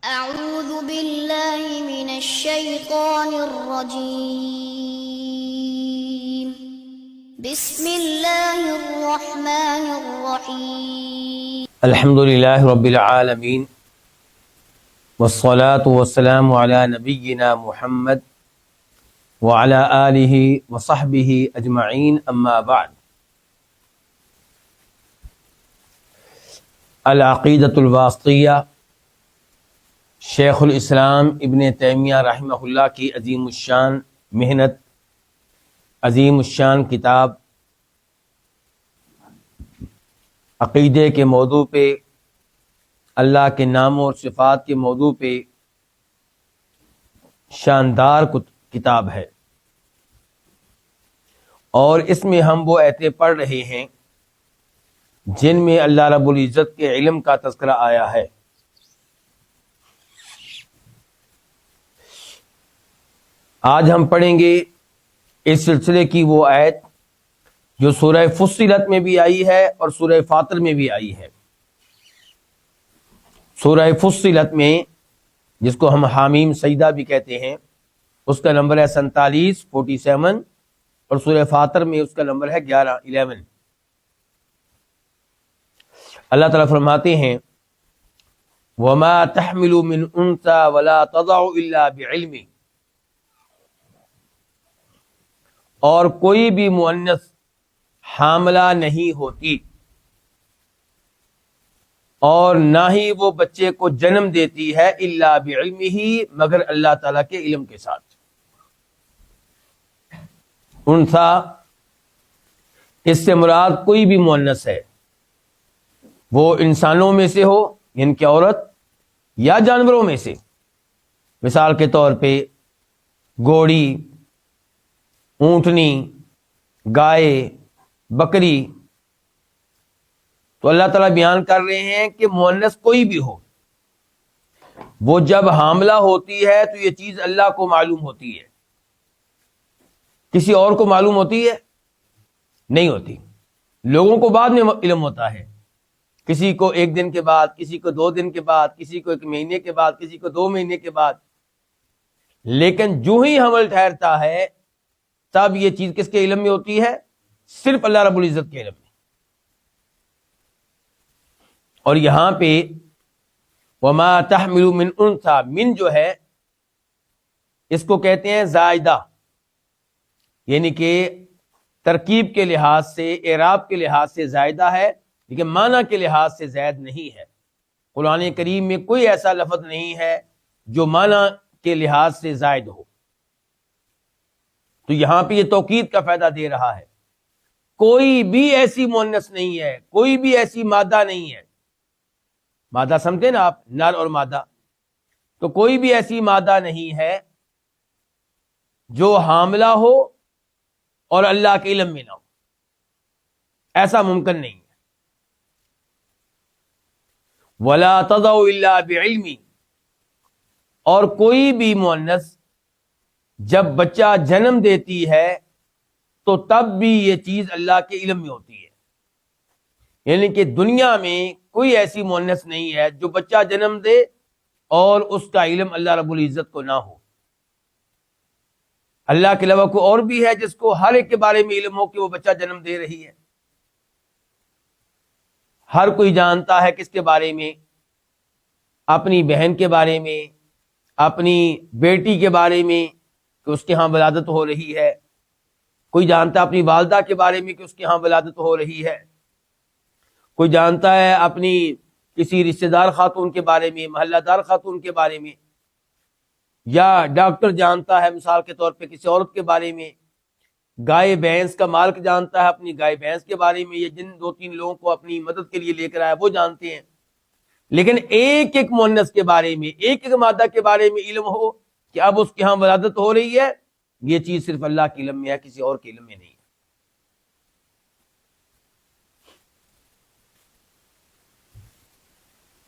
أعوذ بالله من الشيطان الرجيم. بسم الله الرحمن الرحيم. الحمد لله رب العالمين والصلاة والسلام على نبينا محمد وعلى آله وصحبه أجمعين أما بعد. العقیدۃ الواسطیہ شیخ الاسلام ابن تیمیہ رحمہ اللہ کی عظیم الشان محنت، عظیم الشان کتاب عقیدے کے موضوع پہ، اللہ کے ناموں اور صفات کے موضوع پہ شاندار کتاب ہے، اور اس میں ہم وہ آیتیں پڑھ رہے ہیں جن میں اللہ رب العزت کے علم کا تذکرہ آیا ہے۔ آج ہم پڑھیں گے اس سلسلے کی وہ آیت جو سورہ فصلت میں بھی آئی ہے اور سورہ فاطر میں بھی آئی ہے۔ سورہ فصلت میں، جس کو ہم حامیم سجدہ بھی کہتے ہیں، اس کا نمبر ہے 47 اور سورہ فاطر میں اس کا نمبر ہے 11۔ اللہ تعالیٰ فرماتے ہیں وَمَا تَحْمِلُ مِنْ أُنثَىٰ وَلَا تَضَعُ إِلَّا بِعِلْمِهِ، اور کوئی بھی مؤنث حاملہ نہیں ہوتی اور نہ ہی وہ بچے کو جنم دیتی ہے الا بعلمہ، مگر اللہ تعالیٰ کے علم کے ساتھ۔ انثیٰ اس سے مراد کوئی بھی مؤنث ہے، وہ انسانوں میں سے ہو یعنی کہ عورت، یا جانوروں میں سے، مثال کے طور پہ گھوڑی، اونٹنی، گائے، بکری۔ تو اللہ تعالیٰ بیان کر رہے ہیں کہ مؤنث کوئی بھی ہو، وہ جب حاملہ ہوتی ہے تو یہ چیز اللہ کو معلوم ہوتی ہے، کسی اور کو معلوم ہوتی ہے؟ نہیں ہوتی۔ لوگوں کو بعد میں علم ہوتا ہے، کسی کو 1 دن کے بعد، کسی کو 2 دن کے بعد، کسی کو 1 مہینے کے بعد، کسی کو 2 مہینے کے بعد، لیکن جو ہی حمل ٹھہرتا ہے تب یہ چیز کس کے علم میں ہوتی ہے؟ صرف اللہ رب العزت کے علم میں۔ اور یہاں پہ وَمَا تَحْمِلُ مِنْ أُنثَىٰ، من جو ہے اس کو کہتے ہیں زائدہ، یعنی کہ ترکیب کے لحاظ سے، اعراب کے لحاظ سے زائدہ ہے، لیکن معنی کے لحاظ سے زائد نہیں ہے۔ قرآن کریم میں کوئی ایسا لفظ نہیں ہے جو معنی کے لحاظ سے زائد ہو۔ تو یہاں پہ یہ توکید کا فائدہ دے رہا ہے، کوئی بھی ایسی مؤنث نہیں ہے، کوئی بھی ایسی مادہ نہیں ہے۔ مادہ سمجھتے نا آپ، نر اور مادہ، تو کوئی بھی ایسی مادہ نہیں ہے جو حاملہ ہو اور اللہ کے علم میں نہ ہو، ایسا ممکن نہیں ہے۔ وَلَا تَضَعُ إِلَّا بِعِلْمِ، اور کوئی بھی مؤنث جب بچہ جنم دیتی ہے تو تب بھی یہ چیز اللہ کے علم میں ہوتی ہے، یعنی کہ دنیا میں کوئی ایسی مؤنث نہیں ہے جو بچہ جنم دے اور اس کا علم اللہ رب العزت کو نہ ہو۔ اللہ کے علاوہ کوئی اور بھی ہے جس کو ہر ایک کے بارے میں علم ہو کہ وہ بچہ جنم دے رہی ہے؟ ہر کوئی جانتا ہے کس کے بارے میں؟ اپنی بہن کے بارے میں، اپنی بیٹی کے بارے میں کہ اس کے ہاں ولادت ہو رہی ہے، کوئی جانتا ہے اپنی والدہ کے بارے میں کہ اس کے ہاں ولادت ہو رہی ہے، کوئی جانتا ہے اپنی کسی رشتہ دار خاتون کے بارے میں، محلہ دار خاتون کے بارے میں، یا ڈاکٹر جانتا ہے مثال کے طور پہ کسی عورت کے بارے میں، گائے بھینس کا مالک جانتا ہے اپنی گائے بھینس کے بارے میں، یا جن 2-3 لوگوں کو اپنی مدد کے لیے لے کر آیا وہ جانتے ہیں۔ لیکن ایک ایک مؤنث کے بارے میں، ایک ایک مادہ کے بارے میں علم ہو کہ اب اس کے ہاں ولادت ہو رہی ہے، یہ چیز صرف اللہ کے علم میں ہے، کسی اور کے علم میں نہیں ہے۔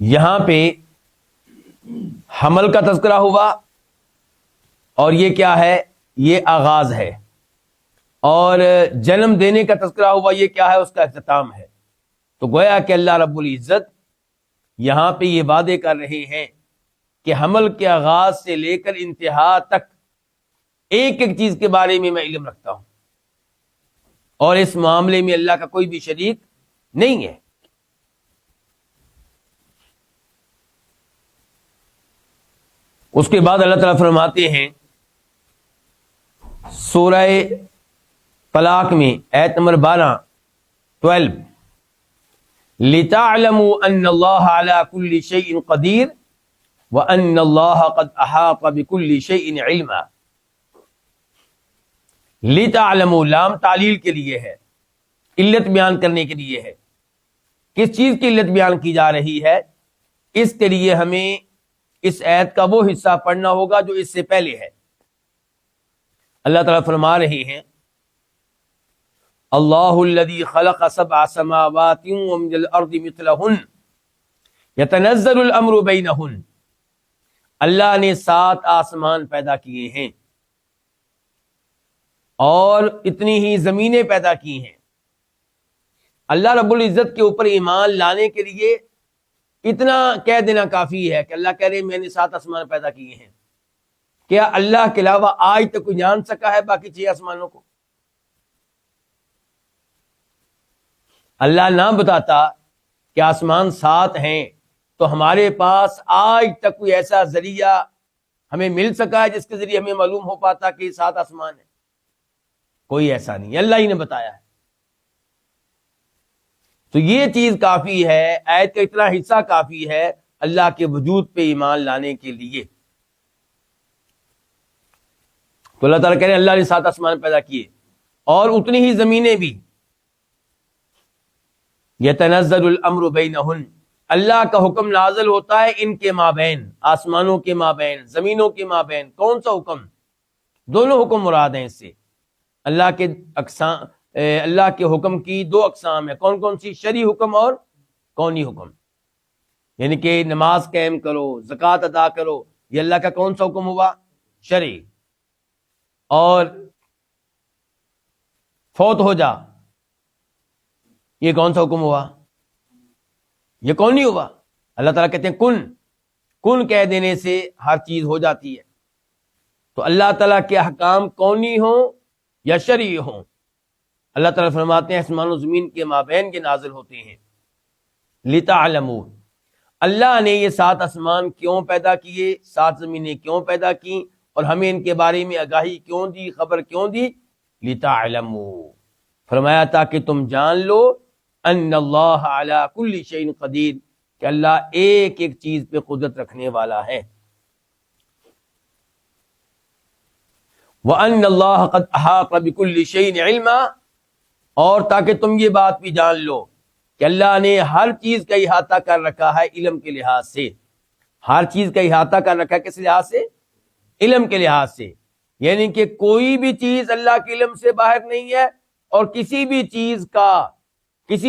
یہاں پہ حمل کا تذکرہ ہوا، اور یہ کیا ہے؟ یہ آغاز ہے، اور جنم دینے کا تذکرہ ہوا، یہ کیا ہے؟ اس کا اختتام ہے۔ تو گویا کہ اللہ رب العزت یہاں پہ یہ وعدے کر رہے ہیں کہ حمل کے آغاز سے لے کر انتہا تک ایک ایک چیز کے بارے میں علم رکھتا ہوں، اور اس معاملے میں اللہ کا کوئی بھی شریک نہیں ہے۔ اس کے بعد اللہ تعالیٰ فرماتے ہیں سورہ طلاق میں آیت نمبر 12 لِتَعْلَمُوا أَنَّ اللَّهَ عَلَى كُلِّ شَيْءٍ قَدِيرٌ وَأَنَّ اللَّهَ قَدْ أَحَاطَ بِكُلِّ شَيْءٍ عِلْمًا۔ لِتَعْلَمُوا لام تعلیل کے لیے ہے، علت بیان کرنے کے لیے ہے۔ کس چیز کی علت بیان کی جا رہی ہے؟ اس کے لیے ہمیں اس آیت کا وہ حصہ پڑھنا ہوگا جو اس سے پہلے ہے۔ اللہ تعالیٰ فرما رہے ہیں اللہ الذی خلق سبع سماوات ومن الارض مثلہن یتنزل الامر بینہن، اللہ نے 7 آسمان پیدا کیے ہیں اور اتنی ہی زمینیں پیدا کی ہیں۔ اللہ رب العزت کے اوپر ایمان لانے کے لیے اتنا کہہ دینا کافی ہے کہ اللہ کہہ رہے میں نے 7 آسمان پیدا کیے ہیں۔ کیا اللہ کے علاوہ آج تک کوئی جان سکا ہے باقی 6 آسمانوں کو؟ اللہ نہ بتاتا کہ آسمان 7 ہیں تو ہمارے پاس آج تک کوئی ایسا ذریعہ ہمیں مل سکا ہے جس کے ذریعے ہمیں معلوم ہو پاتا کہ 7 آسمان ہیں؟ کوئی ایسا نہیں، اللہ ہی نے بتایا ہے۔ تو یہ چیز کافی ہے، آیت کا اتنا حصہ کافی ہے اللہ کے وجود پہ ایمان لانے کے لیے۔ تو اللہ تعالیٰ کہہ رہے ہیں اللہ نے 7 آسمان پیدا کیے اور اتنی ہی زمینیں بھی۔ یتنزل الامر بینہن، اللہ کا حکم نازل ہوتا ہے ان کے مابین، آسمانوں کے مابین، زمینوں کے مابین۔ کون سا حکم؟ دونوں حکم مراد ہیں اس سے۔ اللہ کے حکم کی 2 اقسام ہیں، کون کون سی؟ شرعی حکم اور کونی حکم۔ یعنی کہ نماز قائم کرو، زکوٰۃ ادا کرو، یہ اللہ کا کون سا حکم ہوا؟ شرعی۔ اور فوت ہو جا، یہ کون سا حکم ہوا؟ یہ کونی ہوا۔ اللہ تعالیٰ کہتے ہیں کن کہہ دینے سے ہر چیز ہو جاتی ہے۔ تو اللہ تعالیٰ کے احکام کونی ہوں یا شرعی ہوں، اللہ تعالیٰ فرماتے ہیں آسمان و زمین کے مابین کے نازل ہوتے ہیں۔ لِتَعْلَمُوا، اللہ نے یہ 7 آسمان کیوں پیدا کیے، 7 زمینیں کیوں پیدا کی، اور ہمیں ان کے بارے میں آگاہی کیوں دی، خبر کیوں دی؟ لِتَعْلَمُوا، فرمایا تاکہ تم جان لو ان اللہ علی کل شیء قدیر، کہ اللہ ایک ایک چیز پہ قدرت رکھنے والا ہے۔ وَأَنَّ اللَّهَ قَدْ أَحَاطَ بِكُلِّ شَيْءٍ عِلْمًا، اور تاکہ تم یہ بات بھی جان لو کہ اللہ نے ہر چیز کا احاطہ کر رکھا ہے علم کے لحاظ سے۔ ہر چیز کا احاطہ کر رکھا ہے کس لحاظ سے؟ علم کے لحاظ سے۔ یعنی کہ کوئی بھی چیز اللہ کے علم سے باہر نہیں ہے، اور کسی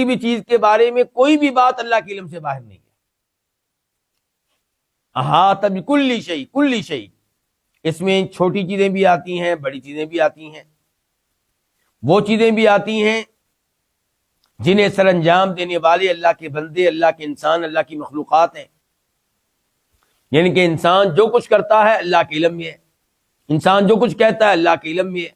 بھی چیز کے بارے میں کوئی بھی بات اللہ کے علم سے باہر نہیں ہے۔ احاطہ بکل شیء، کل شیء، اس میں چھوٹی چیزیں بھی آتی ہیں، بڑی چیزیں بھی آتی ہیں، وہ چیزیں بھی آتی ہیں جنہیں سر انجام دینے والے اللہ کے بندے، اللہ کے انسان، اللہ کی مخلوقات ہیں۔ یعنی کہ انسان جو کچھ کرتا ہے اللہ کے علم میں ہے، انسان جو کچھ کہتا ہے اللہ کے علم میں ہے،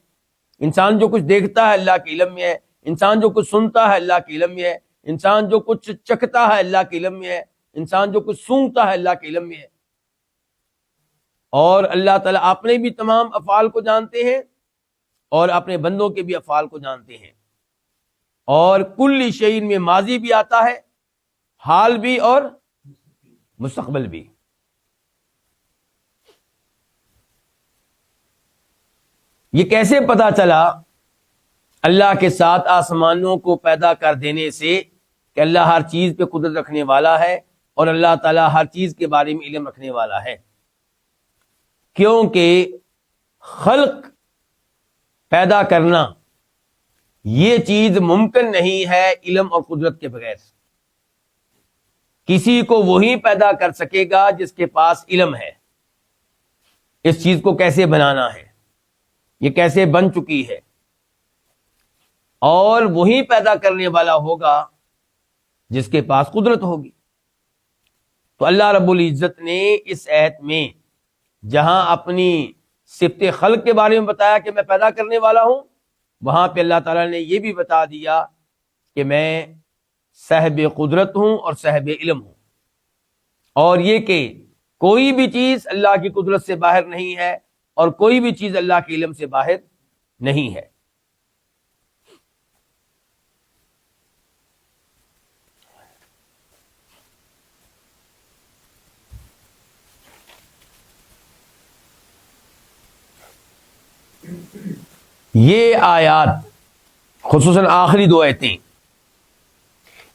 انسان جو کچھ دیکھتا ہے اللہ کے علم میں ہے، انسان جو کچھ سنتا ہے اللہ کے علم میں ہے، انسان جو کچھ چکھتا ہے اللہ کے علم میں ہے، انسان جو کچھ سونگتا ہے اللہ کے علم میں ہے۔ اور اللہ تعالیٰ اپنے بھی تمام افعال کو جانتے ہیں اور اپنے بندوں کے بھی افعال کو جانتے ہیں۔ اور کل شیء میں ماضی بھی آتا ہے، حال بھی اور مستقبل بھی۔ یہ کیسے پتا چلا اللہ کے 7 آسمانوں کو پیدا کر دینے سے کہ اللہ ہر چیز پہ قدرت رکھنے والا ہے اور اللہ تعالیٰ ہر چیز کے بارے میں علم رکھنے والا ہے؟ کیونکہ خلق پیدا کرنا یہ چیز ممکن نہیں ہے علم اور قدرت کے بغیر۔ کسی کو وہی پیدا کر سکے گا جس کے پاس علم ہے، اس چیز کو کیسے بنانا ہے، یہ کیسے بن چکی ہے، اور وہی پیدا کرنے والا ہوگا جس کے پاس قدرت ہوگی۔ تو اللہ رب العزت نے اس آیت میں جہاں اپنی صفت خلق کے بارے میں بتایا کہ میں پیدا کرنے والا ہوں، وہاں پہ اللہ تعالیٰ نے یہ بھی بتا دیا کہ میں صاحب قدرت ہوں اور صاحب علم ہوں، اور یہ کہ کوئی بھی چیز اللہ کی قدرت سے باہر نہیں ہے اور کوئی بھی چیز اللہ کے علم سے باہر نہیں ہے۔ یہ آیات خصوصاً آخری دو آیتیں،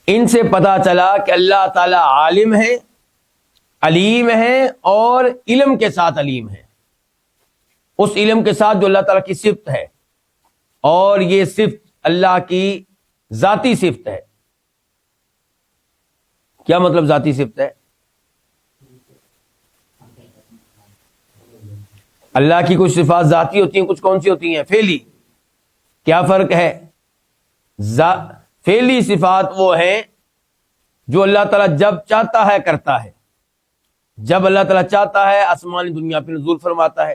ان سے پتہ چلا کہ اللہ تعالی عالم ہے، علیم ہے، اور علم کے ساتھ علیم ہے، اس علم کے ساتھ جو اللہ تعالیٰ کی صفت ہے، اور یہ صفت اللہ کی ذاتی صفت ہے۔ کیا مطلب ذاتی صفت ہے؟ اللہ کی کچھ صفات ذاتی ہوتی ہیں، کچھ کون سی ہوتی ہیں؟ فعلی۔ کیا فرق ہے؟ فعلی صفات وہ ہیں جو اللہ تعالیٰ جب چاہتا ہے کرتا ہے۔ جب اللہ تعالیٰ چاہتا ہے آسمانی دنیا پہ نزول فرماتا ہے۔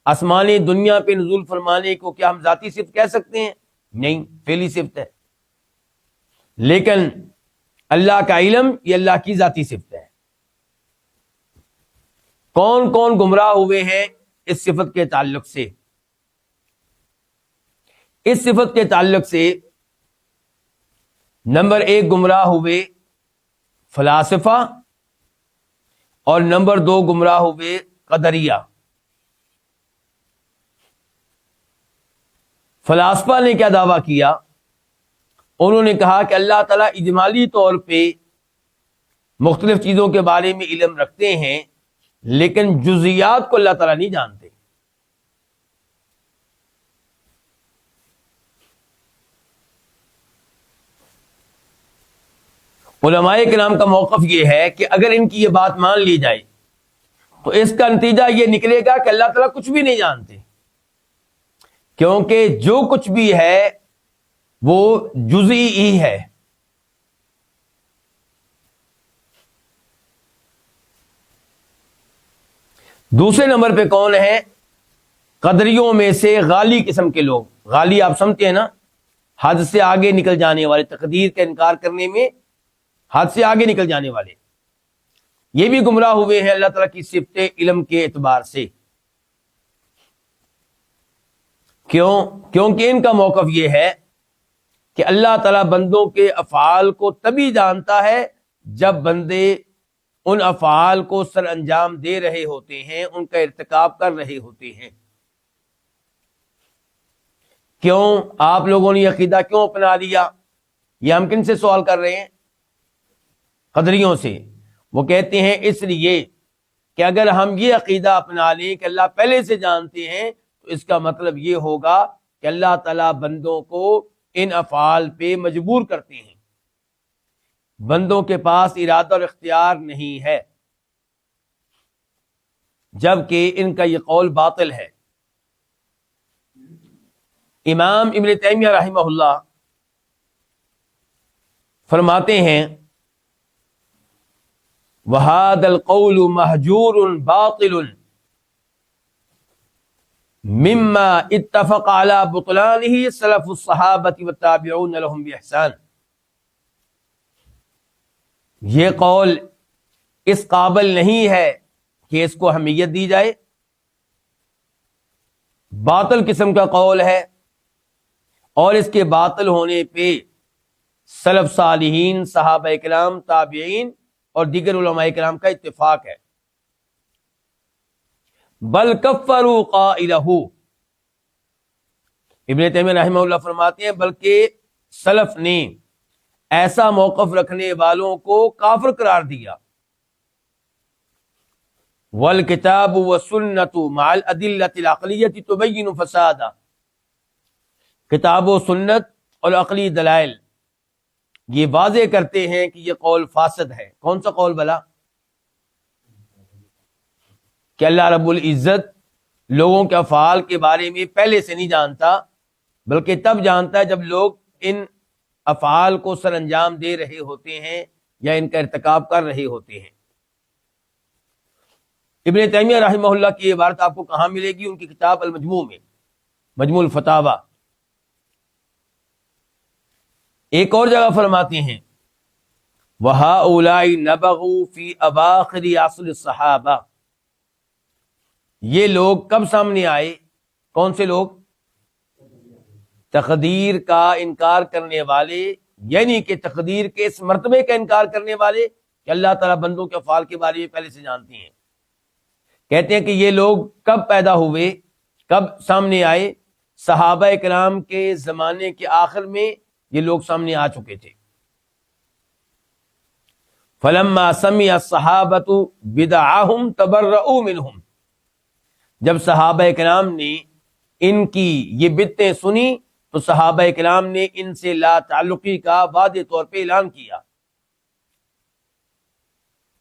آسمانی دنیا پہ نزول فرمانے کو کیا ہم ذاتی صفت کہہ سکتے ہیں؟ نہیں، فعلی صفت ہے۔ لیکن اللہ کا علم یہ اللہ کی ذاتی صفت ہے۔ کون کون گمراہ ہوئے ہیں اس صفت کے تعلق سے؟ اس صفت کے تعلق سے نمبر 1 گمراہ ہوئے فلاسفہ، اور نمبر 2 گمراہ ہوئے قدریہ۔ فلاسفہ نے کیا دعویٰ کیا؟ انہوں نے کہا کہ اللہ تعالیٰ اجمالی طور پہ مختلف چیزوں کے بارے میں علم رکھتے ہیں، لیکن جزیات کو اللہ تعالیٰ نہیں جانتے۔ علماء کرام کا موقف یہ ہے کہ اگر ان کی یہ بات مان لی جائے تو اس کا نتیجہ یہ نکلے گا کہ اللہ تعالیٰ کچھ بھی نہیں جانتے، کیونکہ جو کچھ بھی ہے وہ جزئی ہی ہے۔ دوسرے نمبر پہ کون ہے؟ قدریوں میں سے غالی قسم کے لوگ۔ غالی آپ سمجھتے ہیں نا، حد سے آگے نکل جانے والے، تقدیر کا انکار کرنے میں حد سے آگے نکل جانے والے، یہ بھی گمراہ ہوئے ہیں اللہ تعالیٰ کی صفت علم کے اعتبار سے۔ کیونکہ ان کا موقف یہ ہے کہ اللہ تعالیٰ بندوں کے افعال کو تبھی جانتا ہے جب بندے ان افعال کو سر انجام دے رہے ہوتے ہیں، ان کا ارتکاب کر رہے ہوتے ہیں۔ کیوں آپ لوگوں نے عقیدہ کیوں اپنا لیا؟ یہ ہم کن سے سوال کر رہے ہیں؟ قدریوں سے۔ وہ کہتے ہیں اس لیے کہ اگر ہم یہ عقیدہ اپنا لیں کہ اللہ پہلے سے جانتے ہیں تو اس کا مطلب یہ ہوگا کہ اللہ تعالیٰ بندوں کو ان افعال پہ مجبور کرتے ہیں، بندوں کے پاس ارادہ اور اختیار نہیں ہے، جبکہ ان کا یہ قول باطل ہے۔ امام ابن تیمیہ رحمہ اللہ فرماتے ہیں وَهَذَا الْقَوْلُ مَهْجُورٌ بَاطِلٌ مِمَّا اتَّفَقَ عَلَى بُطْلَانِهِ سَلَفُ الصَّحَابَةِ وَالتَّابِعُونَ لَهُمْ بِإِحْسَانٍ۔ یہ قول اس قابل نہیں ہے کہ اس کو اہمیت دی جائے، باطل قسم کا قول ہے، اور اس کے باطل ہونے پہ سلف صالحین، صحابہ کرام، تابعین اور دیگر علماء کرام کا اتفاق ہے۔ بل کفروا قائلہ، ابن تیمیہ رحمہ اللہ فرماتے ہیں بلکہ سلف نے ایسا موقف رکھنے والوں کو کافر قرار دیا۔ والکتاب والسنۃ مع الادلۃ العقلیۃ تبین فسادا، کتاب و سنت اور عقلی دلائل یہ واضح کرتے ہیں کہ یہ قول فاسد ہے۔ کون سا قول بلا؟ کہ اللہ رب العزت لوگوں کے افعال کے بارے میں پہلے سے نہیں جانتا، بلکہ تب جانتا ہے جب لوگ ان افعال کو سر انجام دے رہے ہوتے ہیں یا ان کا ارتکاب کر رہے ہوتے ہیں۔ ابن تیمیہ رحمہ اللہ کی یہ عبارت آپ کو کہاں ملے گی؟ ان کی کتاب المجموع میں، مجموع الفتاوی۔ ایک اور جگہ فرماتے ہیں وَهَؤُلَاءِ نَبَغُوا فِي أَوَاخِرِ عَصْرِ الصَّحَابَةِ، یہ لوگ کب سامنے آئے؟ کون سے لوگ؟ تقدیر کا انکار کرنے والے، یعنی کہ تقدیر کے اس مرتبے کا انکار کرنے والے کہ اللہ تعالیٰ بندوں کے افعال کے بارے میں پہلے سے جانتے ہیں۔ کہتے ہیں کہ یہ لوگ کب پیدا ہوئے، کب سامنے آئے؟ صحابہ کرام کے زمانے کے آخر میں یہ لوگ سامنے آ چکے تھے۔ فَلَمَّا سَمِعَ الصَّحَابَةُ بِدْعَهُمْ تَبَرَّؤُوا مِنْهُمْ، جب صحابہ کرام نے ان کی یہ بدعتیں سنی تو صحابہ کرام نے ان سے لا تعلقی کا واضح طور پہ اعلان کیا۔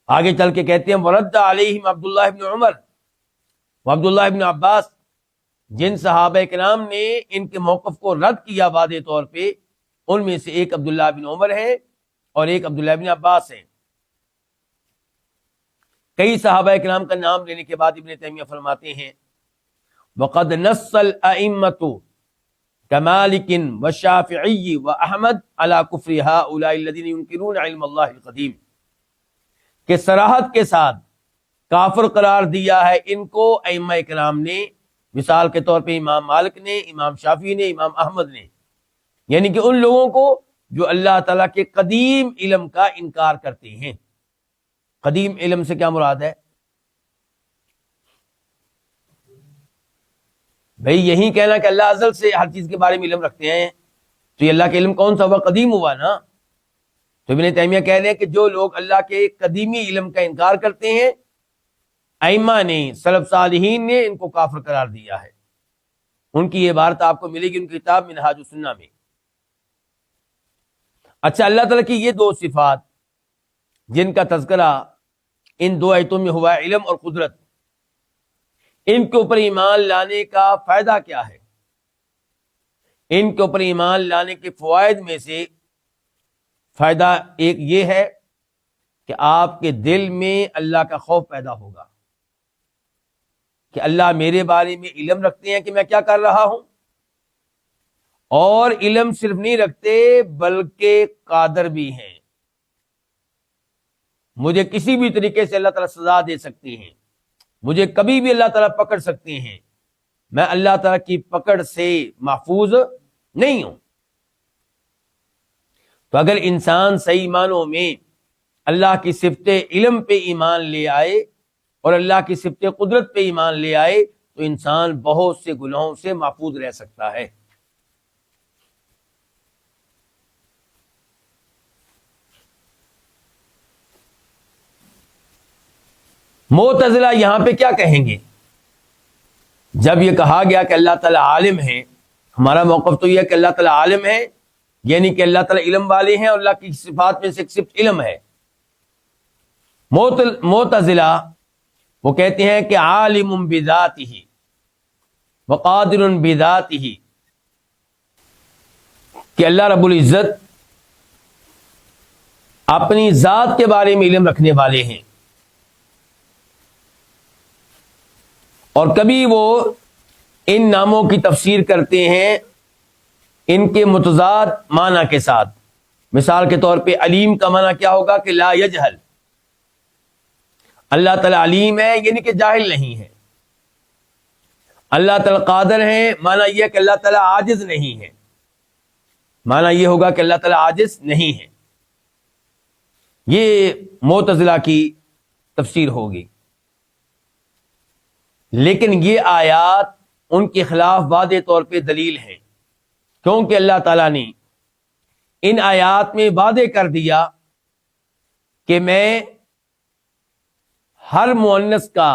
آگے چل کے کہتے ہیں وَرَدَّ عَلَيْهِمْ عبداللہ ابن عمر وعبداللہ ابن عباس، جن صحابہ کرام نے ان کے موقف کو رد کیا واضح طور پہ، ان میں سے ایک عبداللہ بن عمر ہے اور ایک عبداللہ بن عباس ہے۔ کئی صحابہ کرام کا نام لینے کے بعد ابن تیمیہ فرماتے ہیں وَقَدْ نَصَّ الْأَئِمَّةُ كَمَالِكٍ وَالشَّافِعِيِّ وَأَحْمَدَ عَلَى كُفْرِ هَؤُلَاءِ الَّذِينَ يُنْكِرُونَ عِلْمَ اللَّهِ الْقَدِيمِ، کہ صراحت کے ساتھ کافر قرار دیا ہے ان کو ائمہ کرام نے، مثال کے طور پہ امام مالک نے، امام شافعی نے، امام احمد نے، یعنی کہ ان لوگوں کو جو اللہ تعالیٰ کے قدیم علم کا انکار کرتے ہیں۔ قدیم علم سے کیا مراد ہے؟ بھئی یہی کہنا کہ اللہ ازل سے ہر چیز کے بارے میں علم رکھتے ہیں، تو یہ اللہ کے علم کون سا ہوا؟ قدیم ہوا نا۔ تو ابن تیمیہ کہہ رہے ہیں کہ جو لوگ اللہ کے قدیمی علم کا انکار کرتے ہیں، ائمہ نے، سلف صالحین نے ان کو کافر قرار دیا ہے۔ ان کی یہ عبارت آپ کو ملے گی ان کی کتاب منہاج السنہ میں۔ اچھا، اللہ تعالیٰ کی یہ دو صفات جن کا تذکرہ ان دو آیتوں میں ہوا ہے، علم اور قدرت، ان کے اوپر ایمان لانے کا فائدہ کیا ہے؟ ان کے اوپر ایمان لانے کے فوائد میں سے فائدہ ایک یہ ہے کہ آپ کے دل میں اللہ کا خوف پیدا ہوگا کہ اللہ میرے بارے میں علم رکھتے ہیں کہ میں کیا کر رہا ہوں، اور علم صرف نہیں رکھتے بلکہ قادر بھی ہیں، مجھے کسی بھی طریقے سے اللہ تعالیٰ سزا دے سکتے ہیں، مجھے کبھی بھی اللہ تعالیٰ پکڑ سکتے ہیں، میں اللہ تعالیٰ کی پکڑ سے محفوظ نہیں ہوں۔ تو اگر انسان صحیح معنوں میں اللہ کی صفت علم پہ ایمان لے آئے اور اللہ کی صفت قدرت پہ ایمان لے آئے تو انسان بہت سے گناہوں سے محفوظ رہ سکتا ہے۔ معتزلہ یہاں پہ کیا کہیں گے؟ جب یہ کہا گیا کہ اللہ تعالیٰ عالم ہے، ہمارا موقف تو یہ ہے کہ اللہ تعالیٰ عالم ہے، یعنی کہ اللہ تعالیٰ علم والے ہیں اور اللہ کی صفات میں سے ایک صفت علم ہے۔ معتزلہ وہ کہتے ہیں کہ عالم بذاتہ وقادر بذاتہ، کہ اللہ رب العزت اپنی ذات کے بارے میں علم رکھنے والے ہیں، اور کبھی وہ ان ناموں کی تفسیر کرتے ہیں ان کے متضاد معنی کے ساتھ۔ مثال کے طور پہ علیم کا معنی کیا ہوگا کہ لا یجہل، اللہ تعالیٰ علیم ہے یعنی کہ جاہل نہیں ہے۔ اللہ تعالیٰ قادر ہے، معنی یہ کہ اللہ تعالیٰ عاجز نہیں ہے، معنی یہ ہوگا کہ اللہ تعالیٰ عاجز نہیں ہے۔ یہ معتزلہ کی تفسیر ہوگی، لیکن یہ آیات ان کے خلاف واضح طور پہ دلیل ہے، کیونکہ اللہ تعالیٰ نے ان آیات میں واضح کر دیا کہ میں ہر مؤنث کا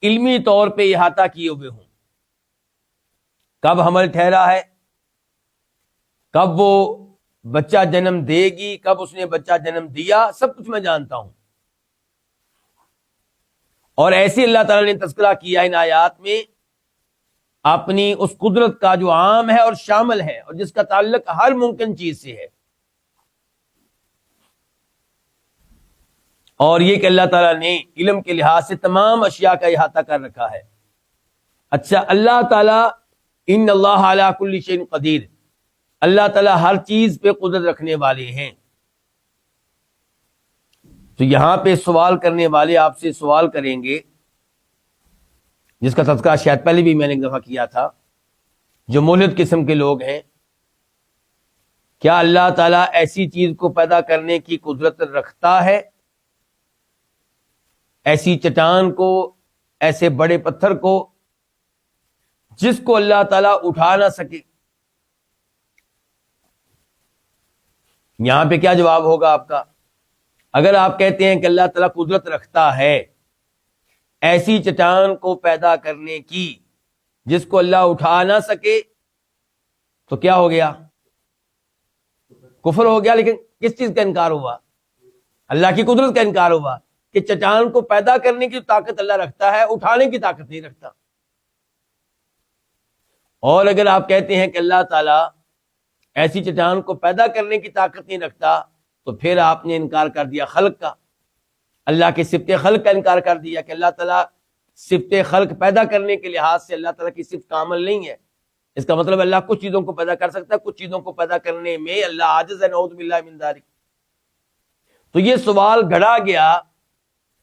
علمی طور پہ احاطہ کیے ہوئے ہوں، کب حمل ٹھہرا ہے، کب وہ بچہ جنم دے گی، کب اس نے بچہ جنم دیا، سب کچھ میں جانتا ہوں۔ اور ایسے اللہ تعالیٰ نے تذکرہ کیا ان آیات میں اپنی اس قدرت کا جو عام ہے اور شامل ہے اور جس کا تعلق ہر ممکن چیز سے ہے، اور یہ کہ اللہ تعالیٰ نے علم کے لحاظ سے تمام اشیاء کا احاطہ کر رکھا ہے۔ اچھا، اللہ تعالیٰ ان اللہ علی کل شیء قدیر، اللہ تعالیٰ ہر چیز پہ قدرت رکھنے والے ہیں۔ تو یہاں پہ سوال کرنے والے آپ سے سوال کریں گے، جس کا تذکرہ شاید پہلے بھی میں نے ایک دفعہ کیا تھا، جو ملحد قسم کے لوگ ہیں، کیا اللہ تعالیٰ ایسی چیز کو پیدا کرنے کی قدرت رکھتا ہے؟ ایسی چٹان کو، ایسے بڑے پتھر کو جس کو اللہ تعالیٰ اٹھا نہ سکے؟ یہاں پہ کیا جواب ہوگا آپ کا؟ اگر آپ کہتے ہیں کہ اللہ تعالیٰ قدرت رکھتا ہے ایسی چٹان کو پیدا کرنے کی جس کو اللہ اٹھا نہ سکے، تو کیا ہو گیا؟ کفر ہو گیا۔ لیکن کس چیز کا انکار ہوا؟ اللہ کی قدرت کا انکار ہوا کہ چٹان کو پیدا کرنے کی طاقت اللہ رکھتا ہے، اٹھانے کی طاقت نہیں رکھتا۔ اور اگر آپ کہتے ہیں کہ اللہ تعالیٰ ایسی چٹان کو پیدا کرنے کی طاقت نہیں رکھتا، تو پھر آپ نے انکار کر دیا خلق کا، اللہ کے صفت خلق کا انکار کر دیا کہ اللہ تعالیٰ صفت خلق پیدا کرنے کے لحاظ سے اللہ تعالیٰ کی صفت کامل نہیں ہے۔ اس کا مطلب اللہ کچھ چیزوں کو پیدا کر سکتا ہے، کچھ چیزوں کو پیدا کرنے میں اللہ عاجز ہے، نعوذ باللہ من ذالک۔ تو یہ سوال گھڑا گیا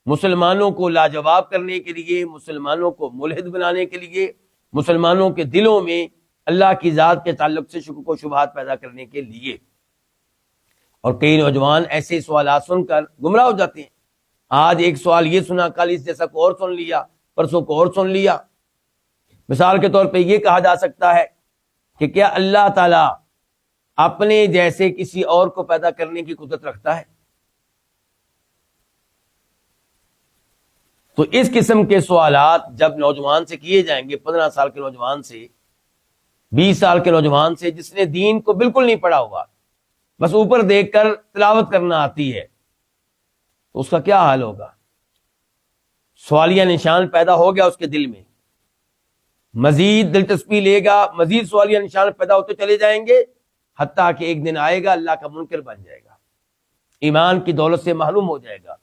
مسلمانوں کو لاجواب کرنے کے لیے، مسلمانوں کو ملحد بنانے کے لیے، مسلمانوں کے دلوں میں اللہ کی ذات کے تعلق سے شکوک و شبہات پیدا کرنے کے لیے۔ اور کئی نوجوان ایسے سوالات سن کر گمراہ ہو جاتے ہیں۔ آج ایک سوال یہ سنا، کل اس جیسا کو اور سن لیا، پرسوں کو اور سن لیا۔ مثال کے طور پہ یہ کہا جا سکتا ہے کہ کیا اللہ تعالیٰ اپنے جیسے کسی اور کو پیدا کرنے کی قدرت رکھتا ہے؟ تو اس قسم کے سوالات جب نوجوان سے کیے جائیں گے، 15 سال کے نوجوان سے، 20 سال کے نوجوان سے، جس نے دین کو بالکل نہیں پڑھا ہوا، بس اوپر دیکھ کر تلاوت کرنا آتی ہے، تو اس کا کیا حال ہوگا؟ سوالیہ نشان پیدا ہو گیا اس کے دل میں، مزید دلچسپی لے گا، مزید سوالیہ نشان پیدا ہوتے چلے جائیں گے، حتیٰ کہ ایک دن آئے گا اللہ کا منکر بن جائے گا، ایمان کی دولت سے محروم ہو جائے گا۔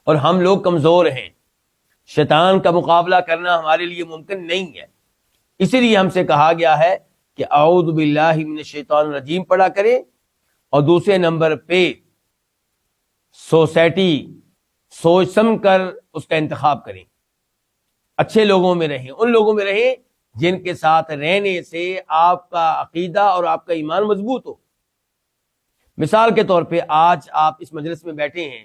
اور ہم لوگ کمزور ہیں، شیطان کا مقابلہ کرنا ہمارے لیے ممکن نہیں ہے، اسی لیے ہم سے کہا گیا ہے کہ اعوذ باللہ من الشیطان الرجیم پڑھا کریں، اور دوسرے نمبر پہ سوسائٹی سوچ سمجھ کر اس کا انتخاب کریں، اچھے لوگوں میں رہیں، ان لوگوں میں رہیں جن کے ساتھ رہنے سے آپ کا عقیدہ اور آپ کا ایمان مضبوط ہو۔ مثال کے طور پہ آج آپ اس مجلس میں بیٹھے ہیں،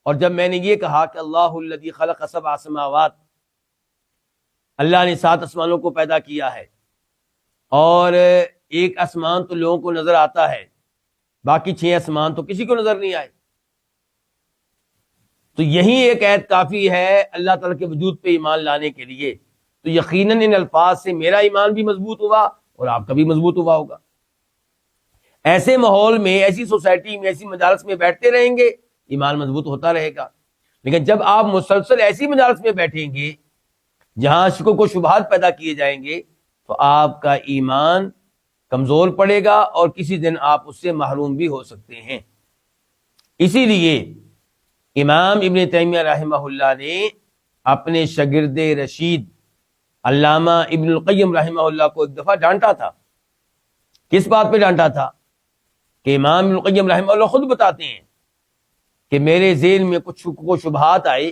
اور جب میں نے یہ کہا کہ اللہ الذی خلق 7 سماوات، اللہ نے 7 آسمانوں کو پیدا کیا ہے، اور ایک آسمان تو لوگوں کو نظر آتا ہے، باقی 6 آسمان تو کسی کو نظر نہیں آئے، تو یہی ایک عید کافی ہے اللہ تعالیٰ کے وجود پہ ایمان لانے کے لیے۔ تو یقیناً ان الفاظ سے میرا ایمان بھی مضبوط ہوا اور آپ کا بھی مضبوط ہوا ہوگا۔ ایسے ماحول میں، ایسی سوسائٹی میں، ایسی مجالس میں بیٹھتے رہیں گے، ایمان مضبوط ہوتا رہے گا۔ لیکن جب آپ مسلسل ایسی مجالس میں بیٹھیں گے جہاں شکوک و شبہات پیدا کیے جائیں گے، تو آپ کا ایمان کمزور پڑے گا اور کسی دن آپ اس سے محروم بھی ہو سکتے ہیں۔ اسی لیے امام ابن تیمیہ رحمہ اللہ نے اپنے شاگرد رشید علامہ ابن القیم رحمہ اللہ کو ایک دفعہ ڈانٹا تھا۔ کس بات پہ ڈانٹا تھا؟ کہ امام ابن القیم رحمہ اللہ خود بتاتے ہیں کہ میرے ذہن میں کچھ شکوک و شبہات آئے،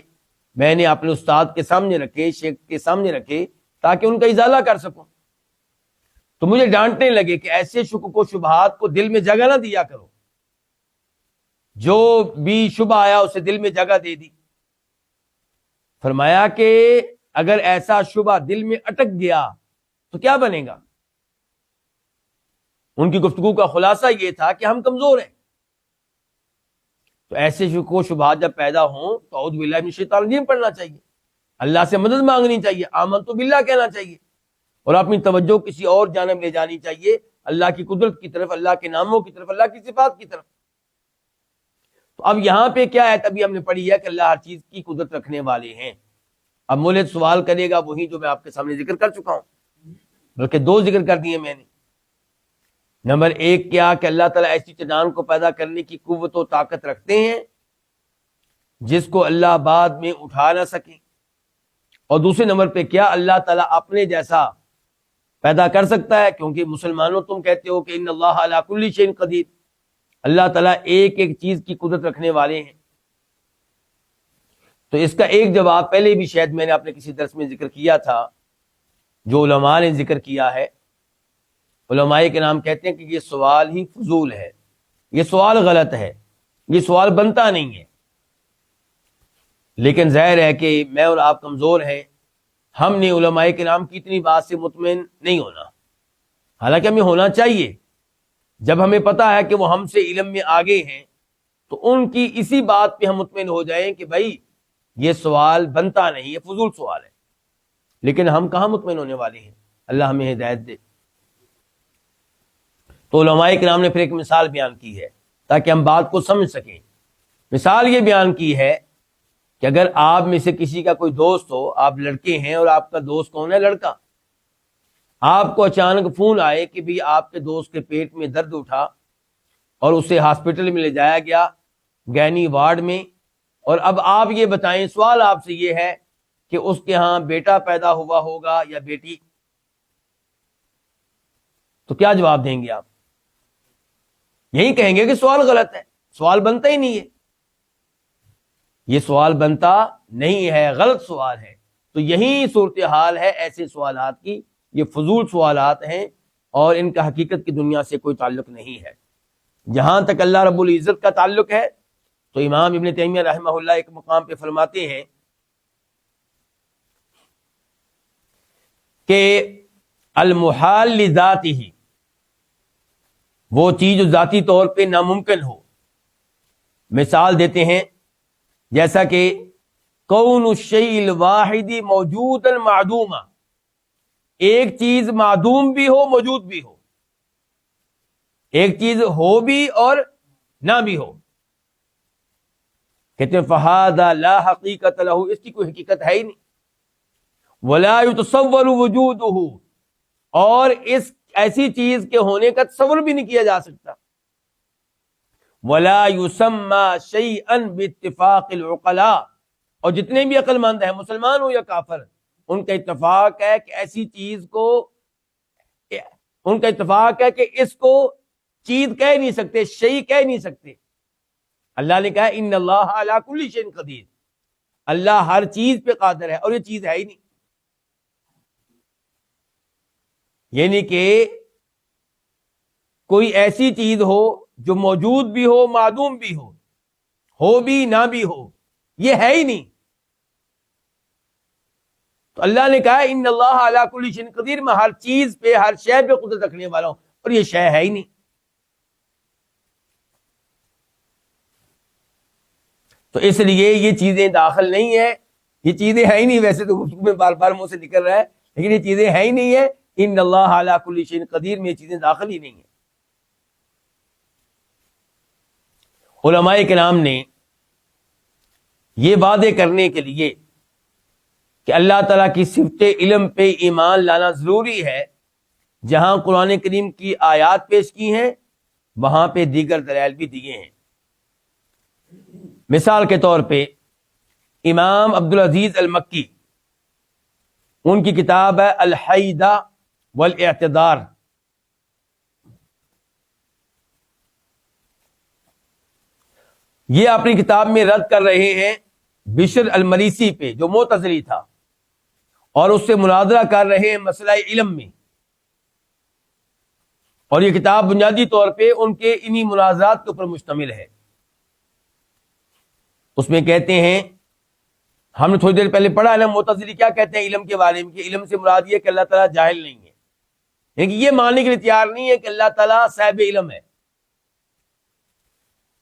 میں نے اپنے استاد کے سامنے رکھے، شیخ کے سامنے رکھے، تاکہ ان کا ازالہ کر سکوں۔ تو مجھے ڈانٹنے لگے کہ ایسے شکوک و شبہات کو دل میں جگہ نہ دیا کرو، جو بھی شبہ آیا اسے دل میں جگہ دے دی۔ فرمایا کہ اگر ایسا شبہ دل میں اٹک گیا تو کیا بنے گا؟ ان کی گفتگو کا خلاصہ یہ تھا کہ ہم کمزور ہیں، تو ایسے شکوک و شبہات جب پیدا ہوں تو اعوذ باللہ من الشیطان الرجیم پڑھنا چاہیے، اللہ سے مدد مانگنی چاہیے، آمنت باللہ کہنا چاہیے، اور اپنی توجہ کسی اور جانب لے جانی چاہیے، اللہ کی قدرت کی طرف، اللہ کے ناموں کی طرف، اللہ کی صفات کی طرف۔ تو اب یہاں پہ کیا ہے؟ ابھی ہم نے پڑھی ہے کہ اللہ ہر چیز کی قدرت رکھنے والے ہیں۔ اب مولد سوال کرے گا وہی جو میں آپ کے سامنے ذکر کر چکا ہوں، بلکہ 2 ذکر کر دیے میں نے۔ نمبر 1 کیا کہ اللہ تعالیٰ ایسی چٹان کو پیدا کرنے کی قوت و طاقت رکھتے ہیں، جس کو اللہ بعد میں اٹھا نہ سکے، اور دوسرے نمبر پہ کیا اللہ تعالیٰ اپنے جیسا پیدا کر سکتا ہے؟ کیونکہ مسلمانوں تم کہتے ہو کہ ان اللہ علی کل شیء قدیر، اللہ تعالیٰ ایک ایک چیز کی قدرت رکھنے والے ہیں۔ تو اس کا ایک جواب پہلے بھی شاید میں نے اپنے کسی درس میں ذکر کیا تھا، جو علماء نے ذکر کیا ہے۔ علماء کے نام کہتے ہیں کہ یہ سوال ہی فضول ہے، یہ سوال غلط ہے، یہ سوال بنتا نہیں ہے۔ لیکن ظاہر ہے کہ میں اور آپ کمزور ہیں، ہم نے علماء کے نام کی اتنی بات سے مطمئن نہیں ہونا، حالانکہ ہمیں ہونا چاہیے۔ جب ہمیں پتا ہے کہ وہ ہم سے علم میں آگے ہیں تو ان کی اسی بات پہ ہم مطمئن ہو جائیں کہ بھائی یہ سوال بنتا نہیں، یہ فضول سوال ہے۔ لیکن ہم کہاں مطمئن ہونے والے ہیں؟ اللہ ہمیں ہدایت دے۔ تو علماء کرام نے پھر ایک مثال بیان کی ہے تاکہ ہم بات کو سمجھ سکیں۔ مثال یہ بیان کی ہے کہ اگر آپ میں سے کسی کا کوئی دوست ہو، آپ لڑکے ہیں اور آپ کا دوست کون ہے؟ لڑکا۔ آپ کو اچانک فون آئے کہ بھی آپ کے دوست کے پیٹ میں درد اٹھا اور اسے ہاسپٹل میں لے جایا گیا، گینی وارڈ میں، اور اب آپ یہ بتائیں، سوال آپ سے یہ ہے کہ اس کے ہاں بیٹا پیدا ہوا ہوگا یا بیٹی؟ تو کیا جواب دیں گے آپ؟ یہی کہیں گے کہ سوال غلط ہے، سوال بنتا ہی نہیں ہے۔ یہ سوال بنتا نہیں ہے، غلط سوال ہے۔ تو یہی صورتحال ہے ایسے سوالات کی، یہ فضول سوالات ہیں اور ان کا حقیقت کی دنیا سے کوئی تعلق نہیں ہے۔ جہاں تک اللہ رب العزت کا تعلق ہے تو امام ابن تیمیہ رحمہ اللہ ایک مقام پہ فرماتے ہیں کہ المحال لذاتہ، وہ چیز جو ذاتی طور پہ ناممکن ہو۔ مثال دیتے ہیں جیسا کہ کون الشیء الواحد موجودا معدوما، ایک چیز معدوم بھی ہو موجود بھی ہو، ایک چیز ہو بھی اور نہ بھی ہو۔ کہتے ہیں فہذا لا حقیقت لہ، اس کی کوئی حقیقت ہے ہی نہیں۔ ولا یتصور وجودہ، اور اس ایسی چیز کے ہونے کا تصور بھی نہیں کیا جا سکتا۔ ولا یسمى شیئا باتفاق العقلاء، اور جتنے بھی عقل مند ہیں، مسلمان ہو یا کافر، ان کا اتفاق ہے کہ ایسی چیز کو، ان کا اتفاق ہے کہ اس کو چیز کہہ نہیں سکتے، شیء کہہ نہیں سکتے۔ اللہ نے کہا ان اللہ علی کل شیء قدیر، اللہ ہر چیز پہ قادر ہے، اور یہ چیز ہے ہی نہیں۔ یعنی کہ کوئی ایسی چیز ہو جو موجود بھی ہو معدوم بھی ہو بھی نہ بھی ہو، یہ ہے ہی نہیں۔ تو اللہ نے کہا ان اللہ علی کل شیء قدیر، میں ہر چیز پہ، ہر شے پہ قدرت رکھنے والا ہوں، اور یہ شے ہے ہی نہیں۔ تو اس لیے یہ چیزیں داخل نہیں ہیں، یہ چیزیں ہیں ہی نہیں۔ ویسے تو گفتگو میں بار بار منہ سے نکل رہا ہے، لیکن یہ چیزیں ہیں ہی نہیں ہے۔ ان اللہ علی کل شیء قدیر میں یہ چیزیں داخل ہی نہیں ہیں۔ علماء کرام نے یہ وعدے کرنے کے لیے کہ اللہ تعالیٰ کی صفت علم پہ ایمان لانا ضروری ہے، جہاں قرآن کریم کی آیات پیش کی ہیں وہاں پہ دیگر دلائل بھی دیے ہیں۔ مثال کے طور پہ امام عبدالعزیز المکی، ان کی کتاب ہے الحیدہ والاعتدار، یہ اپنی کتاب میں رد کر رہے ہیں بشر المریسی پہ جو معتزلی تھا، اور اس سے مناظرہ کر رہے ہیں مسئلہ علم میں، اور یہ کتاب بنیادی طور پہ ان کے انہی مناظرات کے اوپر مشتمل ہے۔ اس میں کہتے ہیں، ہم نے تھوڑی دیر پہلے پڑھا ہے نا معتزلی کیا کہتے ہیں علم کے بارے میں، کہ علم سے مراد یہ کہ اللہ تعالیٰ جاہل نہیں ہے، یعنی کہ یہ ماننے کے لیے تیار نہیں ہے کہ اللہ تعالیٰ صاحب علم ہے۔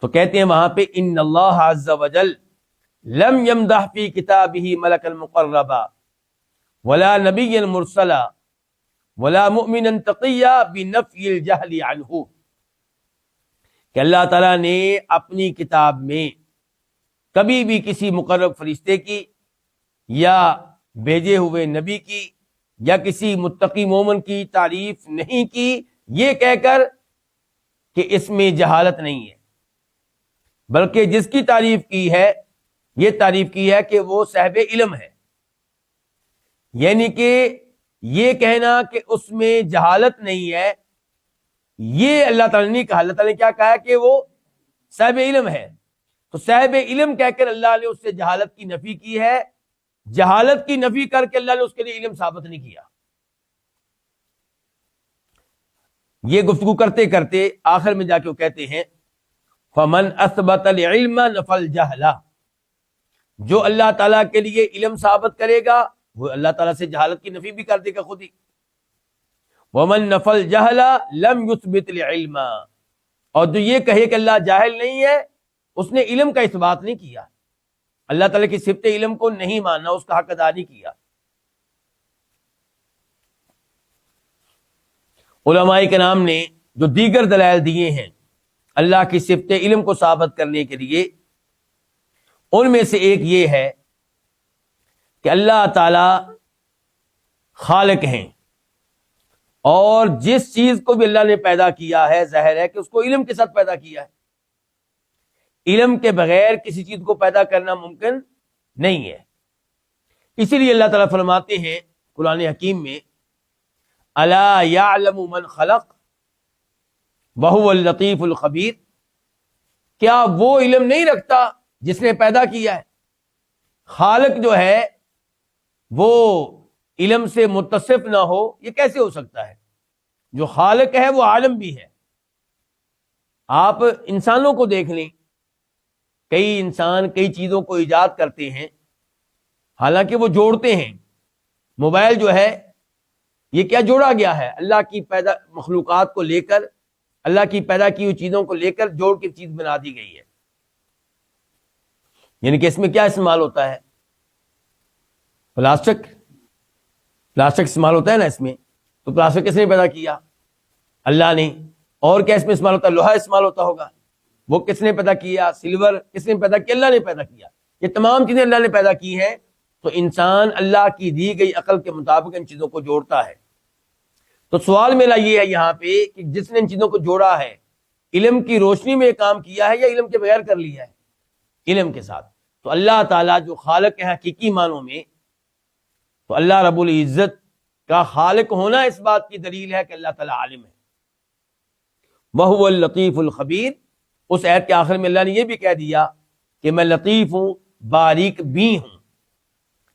تو کہتے ہیں وہاں پہ ان اللہ عز وجل لم یمدح فی کتابہ ملکا مقربا ولا نبیا مرسلا ولا مؤمنا تقیا بنفی الجہل عنہ، کہ اللہ تعالیٰ نے اپنی کتاب میں کبھی بھی کسی مقرب فرشتے کی یا بھیجے ہوئے نبی کی یا کسی متقی مومن کی تعریف نہیں کی یہ کہہ کر کہ اس میں جہالت نہیں ہے، بلکہ جس کی تعریف کی ہے یہ تعریف کی ہے کہ وہ صاحب علم ہے، یعنی کہ یہ کہنا کہ اس میں جہالت نہیں ہے، یہ اللہ تعالیٰ نے کہا۔ اللہ تعالیٰ نے کیا کہا کہ وہ صاحب علم ہے، تو صاحب علم کہہ کر اللہ نے اس سے جہالت کی نفی کی ہے، جہالت کی نفی کر کے اللہ نے اس کے لیے علم ثابت نہیں کیا۔ یہ گفتگو کرتے کرتے آخر میں جا کے وہ کہتے ہیں فَمَنْ أَثْبَتَ الْعِلْمَ نَفَى الْجَهْلَ، جو اللہ تعالیٰ کے لیے علم ثابت کرے گا وہ اللہ تعالیٰ سے جہالت کی نفی بھی کر دے گا خود ہی۔ وَمَنْ نَفَى الْجَهْلَ لَمْ يُثْبِتْ الْعِلْمَ، اور جو یہ کہے کہ اللہ جاہل نہیں ہے اس نے علم کا اثبات نہیں کیا، اللہ تعالیٰ کی صفت علم کو نہیں ماننا، اس کا حق ادا نہیں کیا۔ علماء کرام نے جو دیگر دلائل دیے ہیں اللہ کی صفت علم کو ثابت کرنے کے لیے، ان میں سے ایک یہ ہے کہ اللہ تعالی خالق ہیں، اور جس چیز کو بھی اللہ نے پیدا کیا ہے ظاہر ہے کہ اس کو علم کے ساتھ پیدا کیا ہے، علم کے بغیر کسی چیز کو پیدا کرنا ممکن نہیں ہے۔ اسی لیے اللہ تعالیٰ فرماتے ہیں قرآن حکیم میں الا یعلم من خلق وہو اللطیف الخبیر، کیا وہ علم نہیں رکھتا جس نے پیدا کیا ہے؟ خالق جو ہے وہ علم سے متصف نہ ہو، یہ کیسے ہو سکتا ہے؟ جو خالق ہے وہ عالم بھی ہے۔ آپ انسانوں کو دیکھ لیں، کئی انسان کئی چیزوں کو ایجاد کرتے ہیں، حالانکہ وہ جوڑتے ہیں۔ موبائل جو ہے یہ کیا جوڑا گیا ہے؟ اللہ کی پیدا مخلوقات کو لے کر، اللہ کی پیدا کی ہوئی چیزوں کو لے کر جوڑ کے چیز بنا دی گئی ہے۔ یعنی کہ اس میں کیا استعمال ہوتا ہے؟ پلاسٹک استعمال ہوتا ہے نا اس میں، تو پلاسٹک کس نے پیدا کیا؟ اللہ نے۔ اور کیا اس میں استعمال ہوتا ہے؟ لوہا استعمال ہوتا ہوگا، وہ کس نے پیدا کیا؟ سلور کس نے پیدا کیا؟ اللہ نے پیدا کیا۔ یہ تمام چیزیں اللہ نے پیدا کی ہیں، تو انسان اللہ کی دی گئی عقل کے مطابق ان چیزوں کو جوڑتا ہے۔ تو سوال میرا یہ ہے یہاں پہ کہ جس نے ان چیزوں کو جوڑا ہے، علم کی روشنی میں کام کیا ہے یا علم کے بغیر کر لیا ہے؟ علم کے ساتھ۔ تو اللہ تعالیٰ جو خالق ہے حقیقی معنوں میں، تو اللہ رب العزت کا خالق ہونا اس بات کی دلیل ہے کہ اللہ تعالیٰ عالم ہے۔ وَهُوَ اللطیف الخبیر، اس آیت کے آخر میں اللہ نے یہ بھی کہہ دیا کہ میں لطیف ہوں، باریک بھی ہوں،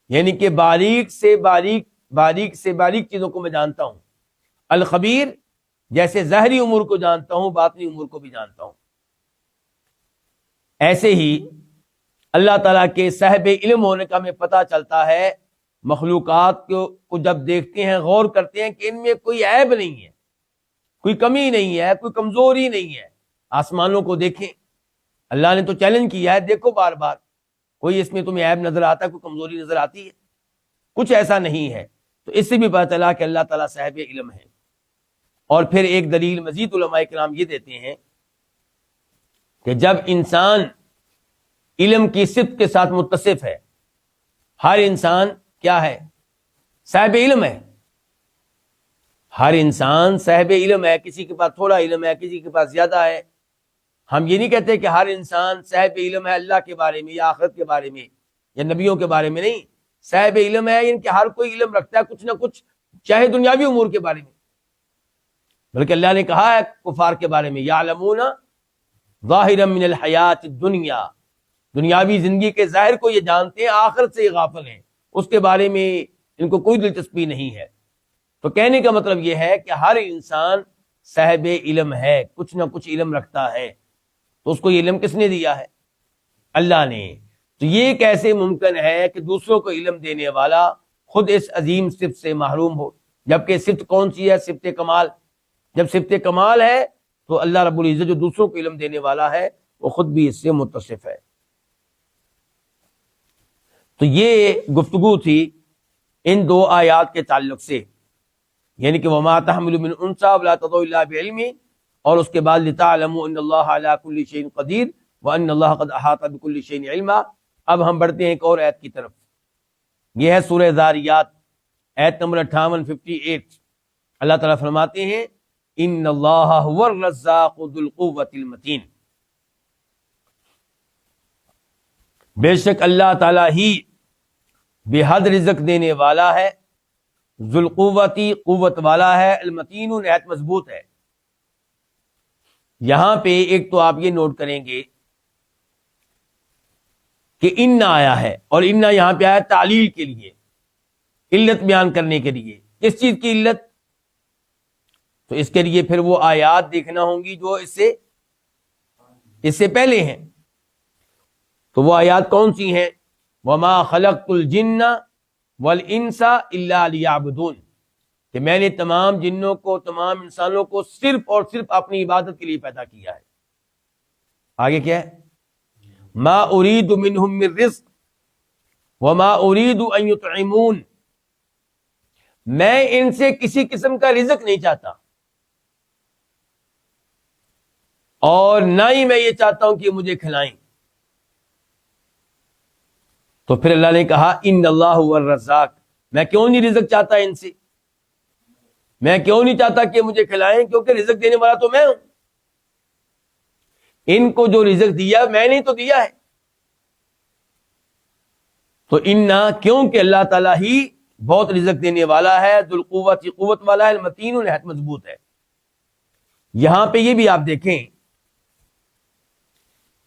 یعنی کہ باریک سے باریک چیزوں کو میں جانتا ہوں۔ الخبیر، جیسے ظاہری امور کو جانتا ہوں باطنی امور کو بھی جانتا ہوں۔ ایسے ہی اللہ تعالیٰ کے صاحب علم ہونے کا ہمیں پتہ چلتا ہے مخلوقات کو جب دیکھتے ہیں، غور کرتے ہیں کہ ان میں کوئی عیب نہیں ہے، کوئی کمی نہیں ہے، کوئی کمزوری نہیں ہے۔ آسمانوں کو دیکھیں، اللہ نے تو چیلنج کیا ہے، دیکھو بار بار، کوئی اس میں تمہیں عیب نظر آتا ہے، کوئی کمزوری نظر آتی ہے؟ کچھ ایسا نہیں ہے۔ تو اس سے بھی پتہ چلا کہ اللہ تعالیٰ صاحب علم ہے۔ اور پھر ایک دلیل مزید علماء کرام یہ دیتے ہیں کہ جب انسان علم کی صفت کے ساتھ متصف ہے، ہر انسان کیا ہے؟ صاحب علم ہے۔ ہر انسان صاحب علم ہے، کسی کے پاس تھوڑا علم ہے، کسی کے پاس زیادہ ہے۔ ہم یہ نہیں کہتے کہ ہر انسان صاحب علم ہے اللہ کے بارے میں یا آخرت کے بارے میں یا نبیوں کے بارے میں، نہیں۔ صاحب علم ہے یعنی کہ ہر کوئی علم رکھتا ہے کچھ نہ کچھ، چاہے دنیاوی امور کے بارے میں۔ بلکہ اللہ نے کہا ہے کفار کے بارے میں یعلمون ظاہرا من الحیات الدنیا، دنیاوی زندگی کے ظاہر کو یہ جانتے ہیں، آخرت سے یہ غافل ہیں، اس کے بارے میں ان کو کوئی دلچسپی نہیں ہے۔ تو کہنے کا مطلب یہ ہے کہ ہر انسان صاحب علم ہے، کچھ نہ کچھ علم رکھتا ہے۔ تو اس کو یہ علم کس نے دیا ہے؟ اللہ نے۔ تو یہ کیسے ممکن ہے کہ دوسروں کو علم دینے والا خود اس عظیم صفت سے محروم ہو؟ جبکہ صفت کون سی ہے؟ صفت کمال۔ جب صفت کمال ہے تو اللہ رب العزت جو دوسروں کو علم دینے والا ہے وہ خود بھی اس سے متصف ہے۔ تو یہ گفتگو تھی ان دو آیات کے تعلق سے، یعنی کہ وما تحمل من انثى ولا تضع الا بعلمه، اور اس کے بعد لتعلموا ان اللہ علی کل شیء قدیر وان اللہ قد احاط بكل شیء علما۔ اب ہم بڑھتے ہیں ایک اور آیت کی طرف، یہ ہے سورہ ذاریات آیت نمبر 58 اللہ تعالیٰ فرماتے ہیں ان اللہ هو الرزاق ذو القوة المتین۔ بے شک اللہ تعالیٰ ہی بے حد رزق دینے والا ہے، ذوالقوتی قوت والا ہے، المتین نہایت مضبوط ہے۔ یہاں پہ ایک تو آپ یہ نوٹ کریں گے کہ ان آیا ہے، اور ان یہاں پہ آیا تعلیل کے لیے، علت بیان کرنے کے لیے۔ کس چیز کی علت؟ تو اس کے لیے پھر وہ آیات دیکھنا ہوں گی جو اس سے پہلے ہیں۔ تو وہ آیات کون سی ہیں؟ وَمَا خَلَقْتُ الْجِنَّ وَالْإِنسَ إِلَّا لِيَعْبُدُونَ، کہ میں نے تمام جنوں کو، تمام انسانوں کو صرف اور صرف اپنی عبادت کے لیے پیدا کیا ہے۔ آگے کیا ہے؟ مَا أُرِيدُ مِنْهُم مِّن رِزْقٍ وَمَا أُرِيدُ أَن يُطْعِمُونَ، میں ان سے کسی قسم کا رزق نہیں چاہتا، اور نہ ہی میں یہ چاہتا ہوں کہ مجھے کھلائیں۔ تو پھر اللہ نے کہا ان اللہ هو الرزاق، میں کیوں نہیں رزق چاہتا ان سے، میں کیوں نہیں چاہتا کہ مجھے کھلائیں، کیونکہ رزق دینے والا تو میں ہوں۔ ان کو جو رزق دیا میں نے تو دیا ہے۔ تو کیونکہ اللہ تعالیٰ ہی بہت رزق دینے والا ہے، ذوالقوت قوت والا ہے، المتین نہایت مضبوط ہے۔ یہاں پہ یہ بھی آپ دیکھیں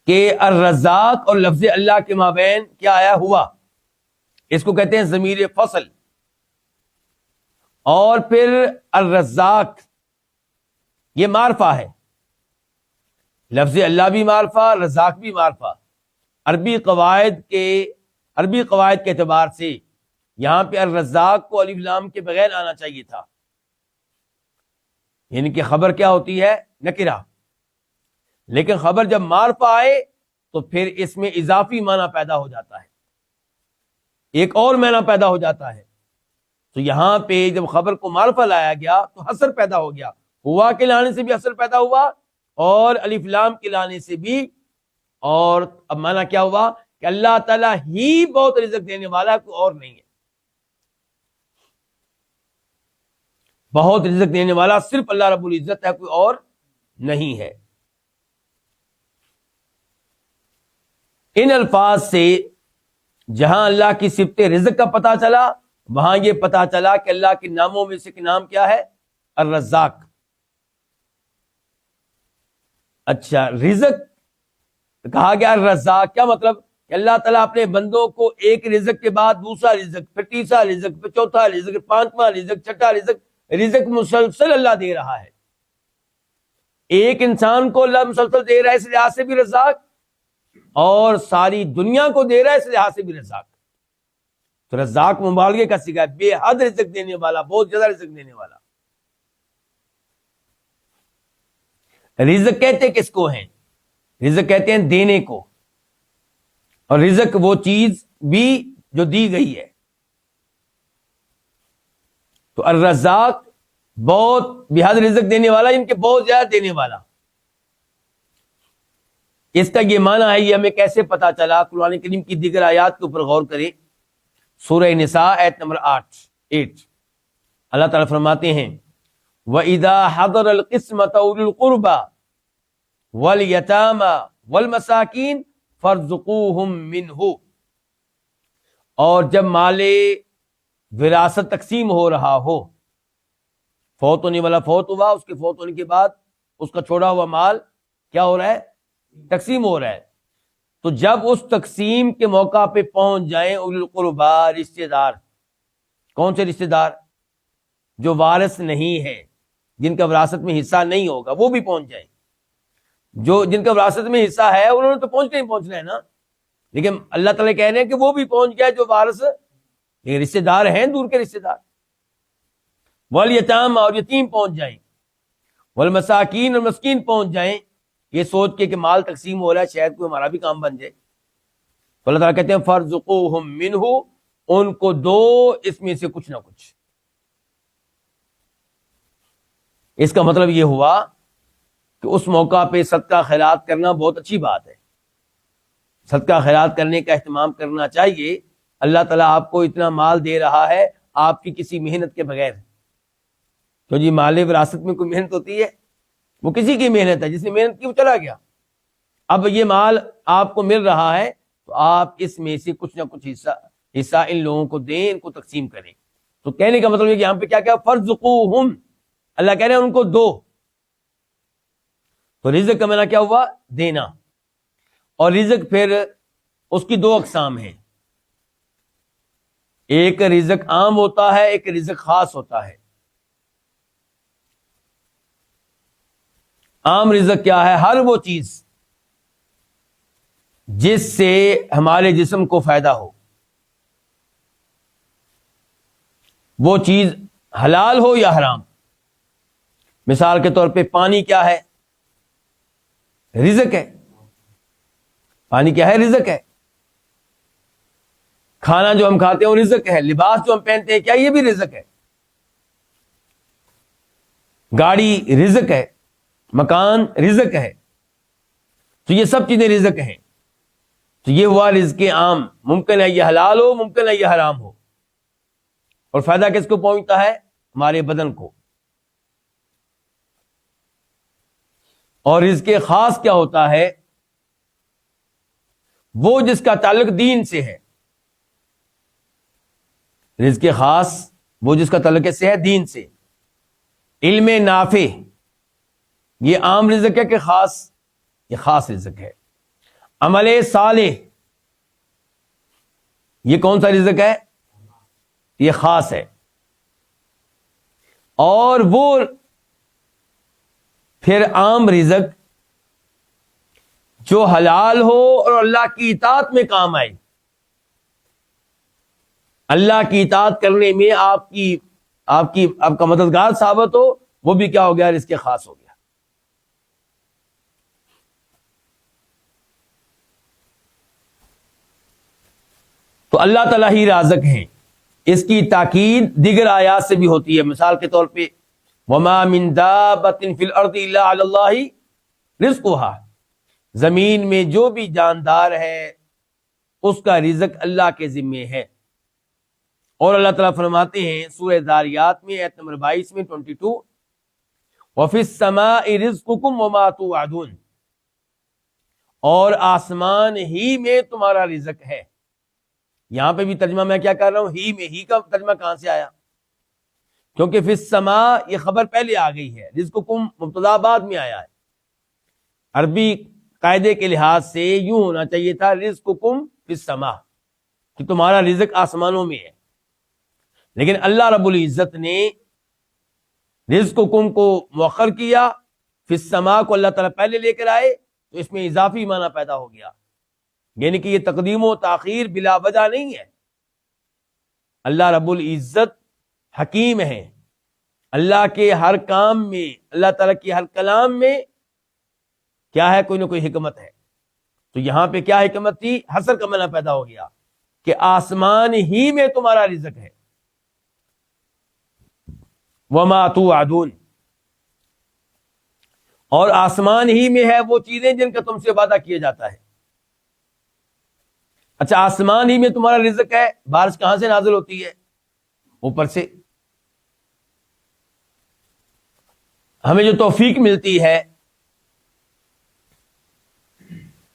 کہ الرزاق اور لفظ اللہ کے مابین کیا آیا ہوا، اس کو کہتے ہیں ضمیر فصل۔ اور پھر الرزاق یہ معرفہ ہے، لفظ اللہ بھی معرفہ، رزاق بھی معرفہ۔ عربی قواعد کے اعتبار سے یہاں پہ الرزاق کو الف لام کے بغیر آنا چاہیے تھا، یعنی کہ خبر کیا ہوتی ہے؟ نکرہ۔ لیکن خبر جب معرفہ آئے تو پھر اس میں اضافی معنی پیدا ہو جاتا ہے، ایک اور معنی پیدا ہو جاتا ہے۔ تو یہاں پہ جب خبر کو معرفہ لایا گیا تو حصر پیدا ہو گیا، ہوا کے لانے سے بھی حصر پیدا ہوا، اور الف لام کے لانے سے بھی۔ اور اب معنی کیا ہوا کہ اللہ تعالیٰ ہی بہت رزق دینے والا، کوئی اور نہیں ہے۔ بہت رزق دینے والا صرف اللہ رب العزت ہے، کوئی اور نہیں ہے۔ ان الفاظ سے جہاں اللہ کی صفت رزق کا پتہ چلا، وہاں یہ پتہ چلا کہ اللہ کے ناموں میں سے ایک نام کیا ہے؟ الرزاق۔ اچھا، رزق کہا گیا الرزاق، کیا مطلب؟ کہ اللہ تعالیٰ اپنے بندوں کو ایک رزق کے بعد دوسرا رزق، پھر تیسرا رزق، پھر چوتھا رزق، پھر پانچواں رزق، چھٹا رزق مسلسل اللہ دے رہا ہے۔ ایک انسان کو اللہ مسلسل دے رہا ہے، اس لحاظ سے بھی رزاق، اور ساری دنیا کو دے رہا ہے، اس لحاظ سے بھی رزاق۔ تو رزاق مبالغے کا صیغہ ہے، بے حد رزق دینے والا، بہت زیادہ رزق دینے والا۔ رزق کہتے کس کو ہیں؟ رزق کہتے ہیں دینے کو، اور رزق وہ چیز بھی جو دی گئی ہے۔ تو الرزاق بہت بے حد رزق دینے والا، ان کے بہت زیادہ دینے والا۔ اس کا یہ معنی ہے، یہ ہمیں کیسے پتا چلا؟ قرآن کریم کی دیگر آیات کے اوپر غور کریں۔ سورہ نساء آیت نمبر 8 اللہ تعالیٰ فرماتے ہیں وَإِذَا حَضَرَ الْقِسْمَةَ أُولُو الْقُرْبَى وَالْيَتَامَى وَالْمَسَاكِينَ فَارْزُقُوهُم مِّنْهُ، اور جب مال وراثت تقسیم ہو رہا ہو، فوت ہونے والا فوت ہوا، اس کے فوت ہونے کے بعد اس کا چھوڑا ہوا مال کیا ہو رہا ہے؟ تقسیم ہو رہا ہے۔ تو جب اس تقسیم کے موقع پہ پہنچ جائیں اولو القربا، رشتہ دار۔ کون سے رشتہ دار؟ جو وارث نہیں ہے، جن کا وراثت میں حصہ نہیں ہوگا، وہ بھی پہنچ جائیں۔ جن کا وراثت میں حصہ ہے انہوں نے تو پہنچنا ہے نا، لیکن اللہ تعالیٰ کہہ رہے ہیں کہ وہ بھی پہنچ گیا جو وارث، یہ رشتہ دار ہیں، دور کے رشتہ دار۔ والیتام، اور یتیم پہنچ جائیں، والمساکین، اور مسکین پہنچ جائیں، یہ سوچ کے کہ مال تقسیم ہو رہا ہے، شاید کوئی ہمارا بھی کام بن جائے۔ تو اللہ تعالیٰ کہتے ہیں فَارْزُقُوهُم مِّنْهُ، ان کو دو اس میں سے کچھ نہ کچھ۔ اس کا مطلب یہ ہوا کہ اس موقع پہ صدقہ خیرات کرنا بہت اچھی بات ہے، صدقہ خیرات کرنے کا اہتمام کرنا چاہیے۔ اللہ تعالیٰ آپ کو اتنا مال دے رہا ہے آپ کی کسی محنت کے بغیر، تو جی مال وراثت میں کوئی محنت ہوتی ہے؟ وہ کسی کی محنت ہے، جس نے محنت کی وہ چلا گیا۔ اب یہ مال آپ کو مل رہا ہے تو آپ اس میں سے کچھ نہ کچھ حصہ ان لوگوں کو دیں، ان کو تقسیم کریں۔ تو کہنے کا مطلب یہ کہ یہاں پہ کیا کیا فرزقوہم، اللہ کہہ رہے ہیں ان کو دو۔ تو رزق کا معنی کیا ہوا؟ دینا۔ اور رزق پھر اس کی دو اقسام ہیں، ایک رزق عام ہوتا ہے، ایک رزق خاص ہوتا ہے۔ عام رزق کیا ہے؟ ہر وہ چیز جس سے ہمارے جسم کو فائدہ ہو، وہ چیز حلال ہو یا حرام۔ مثال کے طور پہ پانی کیا ہے؟ رزق ہے۔ پانی کیا ہے؟ رزق ہے۔ کھانا جو ہم کھاتے ہیں وہ رزق ہے۔ لباس جو ہم پہنتے ہیں کیا یہ بھی رزق ہے؟ گاڑی رزق ہے، مکان رزق ہے۔ تو یہ سب چیزیں رزق ہیں۔ تو یہ ہوا رزق عام، ممکن ہے یہ حلال ہو، ممکن ہے یہ حرام ہو، اور فائدہ کس کو پہنچتا ہے؟ ہمارے بدن کو۔ اور رزق خاص کیا ہوتا ہے؟ وہ جس کا تعلق دین سے ہے۔ رزق خاص وہ جس کا تعلق سے ہے دین سے۔ علم نافع یہ عام رزق ہے کہ خاص؟ یہ خاص رزق ہے۔ عمل صالح یہ کون سا رزق ہے؟ یہ خاص ہے۔ اور وہ پھر عام رزق جو حلال ہو اور اللہ کی اطاعت میں کام آئے، اللہ کی اطاعت کرنے میں آپ کا مددگار ثابت ہو، وہ بھی کیا ہو گیا؟ رزق خاص ہو گیا۔ تو اللہ تعالیٰ ہی رازق ہیں۔ اس کی تاکید دیگر آیات سے بھی ہوتی ہے۔ مثال کے طور پہ وما من دابۃ فی الارض الا علی اللہ رزقها، زمین میں جو بھی جاندار ہے اس کا رزق اللہ کے ذمے ہے۔ اور اللہ تعالیٰ فرماتے ہیں سورہ ذاریات میں آیت نمبر 22 میں 22، وفی السماء رزقکم وما توعدون، اور آسمان ہی میں تمہارا رزق ہے۔ یہاں پہ بھی ترجمہ میں کیا کر رہا ہوں؟ ہی میں۔ ہی کا ترجمہ کہاں سے آیا؟ کیونکہ فی السماء یہ خبر پہلے آ گئی ہے، رزقکم مبتدا بعد میں آیا ہے۔ عربی قاعدے کے لحاظ سے یوں ہونا چاہیے تھا رزقکم فی السماء، کہ تمہارا رزق آسمانوں میں ہے، لیکن اللہ رب العزت نے رزقکم کو مؤخر کیا، فی السماء کو اللہ تعالیٰ پہلے لے کر آئے، تو اس میں اضافی معنی پیدا ہو گیا، یعنی کہ یہ تقدیم و تاخیر بلا وجہ نہیں ہے۔ اللہ رب العزت حکیم ہے، اللہ کے ہر کام میں، اللہ تعالیٰ کی ہر کلام میں کیا ہے؟ کوئی نہ کوئی حکمت ہے۔ تو یہاں پہ کیا حکمت تھی؟ حصر کا معنی پیدا ہو گیا کہ آسمان ہی میں تمہارا رزق ہے۔ وما توعدون، اور آسمان ہی میں ہے وہ چیزیں جن کا تم سے وعدہ کیا جاتا ہے۔ اچھا، آسمان ہی میں تمہارا رزق ہے، بارش کہاں سے نازل ہوتی ہے؟ اوپر سے۔ ہمیں جو توفیق ملتی ہے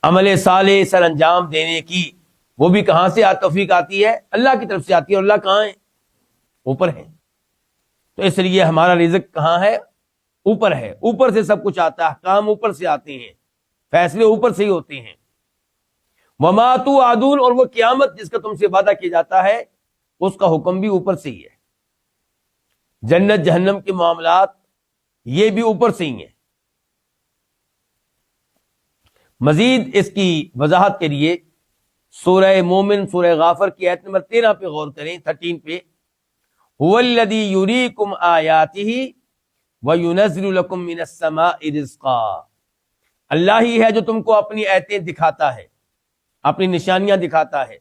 عمل صالح سر انجام دینے کی، وہ بھی کہاں سے توفیق آتی ہے؟ اللہ کی طرف سے آتی ہے۔ اور اللہ کہاں ہے؟ اوپر ہے۔ تو اس لیے ہمارا رزق کہاں ہے؟ اوپر ہے۔ اوپر سے سب کچھ آتا ہے، احکام اوپر سے آتے ہیں، فیصلے اوپر سے ہی ہوتے ہیں۔ وما توعدون، اور وہ قیامت جس کا تم سے وعدہ کیا جاتا ہے اس کا حکم بھی اوپر سے ہی ہے۔ جنت جہنم کے معاملات یہ بھی اوپر سے ہی ہیں۔ مزید اس کی وضاحت کے لیے سورہ مومن سورہ غافر کی آیت نمبر 13 پہ غور کریں، 13 پہ، هو الذی یریکم آیاتہ وینزل لکم من السماء رزقا، اللہ ہی ہے جو تم کو اپنی آیتیں دکھاتا ہے، اپنی نشانیاں دکھاتا ہے۔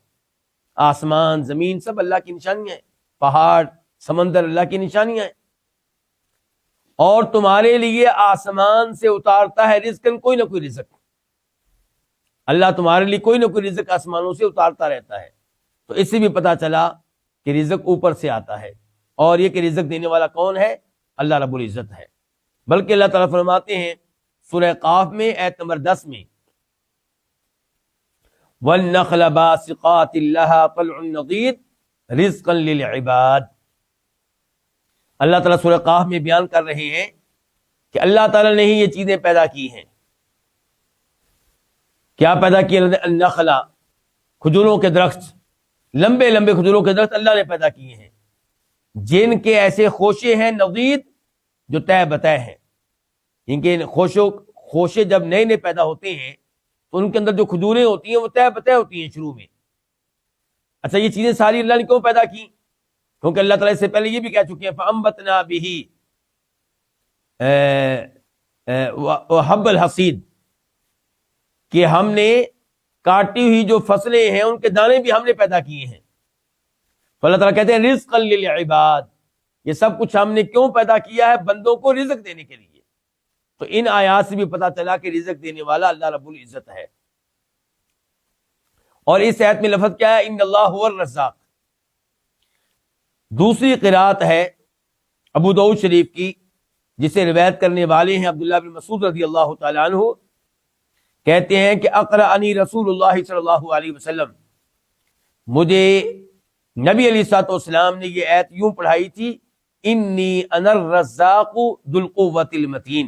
آسمان زمین سب اللہ کی نشانیاں ہیں، پہاڑ سمندر اللہ کی نشانیاں ہیں، اور تمہارے لیے آسمان سے اتارتا ہے رزقن، کوئی نہ کوئی رزق۔ اللہ تمہارے لیے کوئی نہ کوئی رزق آسمانوں سے اتارتا رہتا ہے۔ تو اس سے بھی پتا چلا کہ رزق اوپر سے آتا ہے، اور یہ کہ رزق دینے والا کون ہے؟ اللہ رب العزت ہے۔ بلکہ اللہ تعالیٰ فرماتے ہیں سورہ قاف میں آیت نمبر 10 میں، والنخل باسقات لها طلع نضید رزقا للعباد. اللہ تعالیٰ سورہ قاف میں بیان کر رہے ہیں کہ اللہ تعالیٰ نے ہی یہ چیزیں پیدا کی ہیں. کیا پیدا کیا؟ النخل، کھجوروں کے درخت، لمبے لمبے کھجوروں کے درخت اللہ نے پیدا کیے ہیں، جن کے ایسے خوشے ہیں نضید جو طے بتہ ہیں. ان کے خوشے جب نئے نئے پیدا ہوتے ہیں تو ان کے اندر جو کھجوریں ہوتی ہیں وہ طے بتہ ہوتی ہیں شروع میں. اچھا، یہ چیزیں ساری اللہ نے کیوں پیدا کی؟ کیونکہ اللہ تعالیٰ اس سے پہلے یہ بھی کہہ چکے ہیں فَأَنبَتْنَا بِهِ وَحَبَّ الْحَصِيدِ، کہ ہم نے کاٹی ہوئی جو فصلیں ہیں ان کے دانے بھی ہم نے پیدا کیے ہیں. تو اللہ تعالیٰ کہتے ہیں رزقا للعباد، یہ سب کچھ ہم نے کیوں پیدا کیا ہے؟ بندوں کو رزق دینے کے لیے. تو ان آیات سے بھی پتا چلا کہ رزق دینے والا اللہ رب العزت ہے. اور اس آیت میں لفظ کیا ہے؟ ان اللہ هو الرزاق. دوسری قرات ہے ابو داؤد شریف کی، جسے روایت کرنے والے ہیں عبداللہ بن مسعود رضی اللہ تعالی عنہ. کہتے ہیں کہ اقرأنی رسول اللہ صلی اللہ علیہ وسلم، مجھے نبی علیہ الصلوۃ والسلام نے یہ آیت یوں پڑھائی تھی، انی انا الرزاق ذو القوۃ المتین،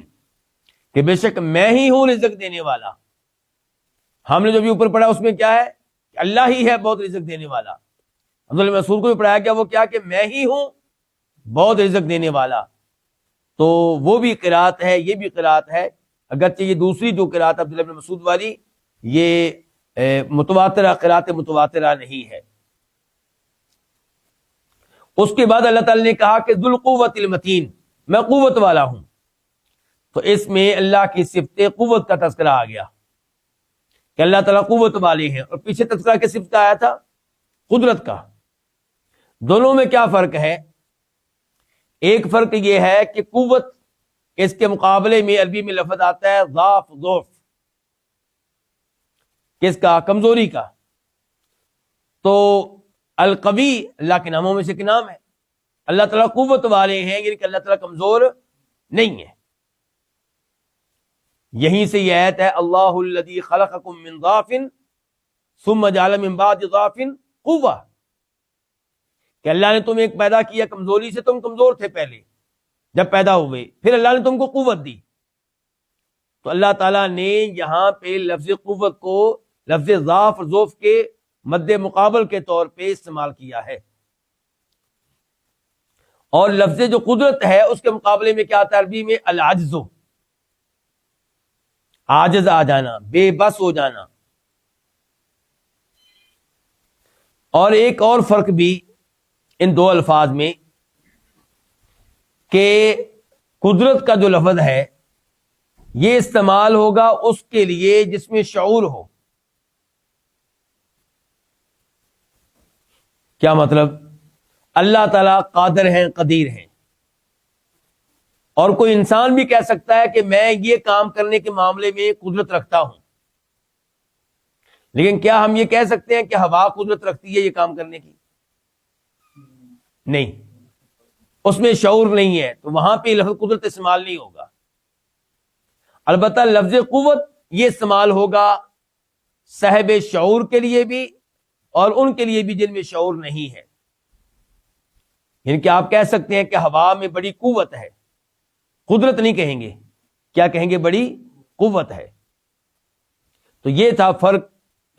کہ بے شک میں ہی ہوں رزق دینے والا. ہم نے جو بھی اوپر پڑھا اس میں کیا ہے؟ کہ اللہ ہی ہے بہت رزق دینے والا. عبداللہ مسعود کو بھی پڑھایا گیا، وہ کیا کہ میں ہی ہوں بہت رزق دینے والا. تو وہ بھی قرات ہے، یہ بھی قرات ہے، اگرچہ یہ دوسری جو قرات عبداللہ بن مسعود والی یہ متواترہ قرات متواترہ نہیں ہے. اس کے بعد اللہ تعالی نے کہا کہ ذو القوۃ المتین، میں قوت والا ہوں. تو اس میں اللہ کی صفت قوت کا تذکرہ آ گیا کہ اللہ تعالیٰ قوت والے ہیں. اور پیچھے تذکرہ کس صفت کا آیا تھا؟ قدرت کا. دونوں میں کیا فرق ہے؟ ایک فرق یہ ہے کہ قوت، اس کے مقابلے میں عربی میں لفظ آتا ہے ضعف، ضعف کس کا؟ کمزوری کا. تو القوی اللہ کے ناموں میں سے ایک نام ہے. اللہ تعالیٰ قوت والے ہیں، یعنی کہ اللہ تعالیٰ کمزور نہیں ہے. یہیں سے یہ آیت ہے اللہ الذی خلقکم من ضعف ثم جعل من بعد ضعف قوة، کہ اللہ نے تمہیں ایک پیدا کیا کمزوری سے، تم کمزور تھے پہلے جب پیدا ہوئے، پھر اللہ نے تم کو قوت دی. تو اللہ تعالیٰ نے یہاں پہ لفظ قوت کو لفظ ضعف اور ضعف کے مد مقابل کے طور پہ استعمال کیا ہے. اور لفظ جو قدرت ہے اس کے مقابلے میں کیا آتا ہے عربی میں؟ العجز، عاجز آ جانا، بے بس ہو جانا. اور ایک اور فرق بھی ان دو الفاظ میں کہ قدرت کا جو لفظ ہے یہ استعمال ہوگا اس کے لیے جس میں شعور ہو. کیا مطلب؟ اللہ تعالیٰ قادر ہیں، قدیر ہیں، اور کوئی انسان بھی کہہ سکتا ہے کہ میں یہ کام کرنے کے معاملے میں قدرت رکھتا ہوں. لیکن کیا ہم یہ کہہ سکتے ہیں کہ ہوا قدرت رکھتی ہے یہ کام کرنے کی؟ نہیں، اس میں شعور نہیں ہے، تو وہاں پہ لفظ قدرت استعمال نہیں ہوگا. البتہ لفظ قوت یہ استعمال ہوگا صاحب شعور کے لیے بھی اور ان کے لیے بھی جن میں شعور نہیں ہے. یعنی کہ آپ کہہ سکتے ہیں کہ ہوا میں بڑی قوت ہے، قدرت نہیں کہیں گے، کیا کہیں گے؟ بڑی قوت ہے. تو یہ تھا فرق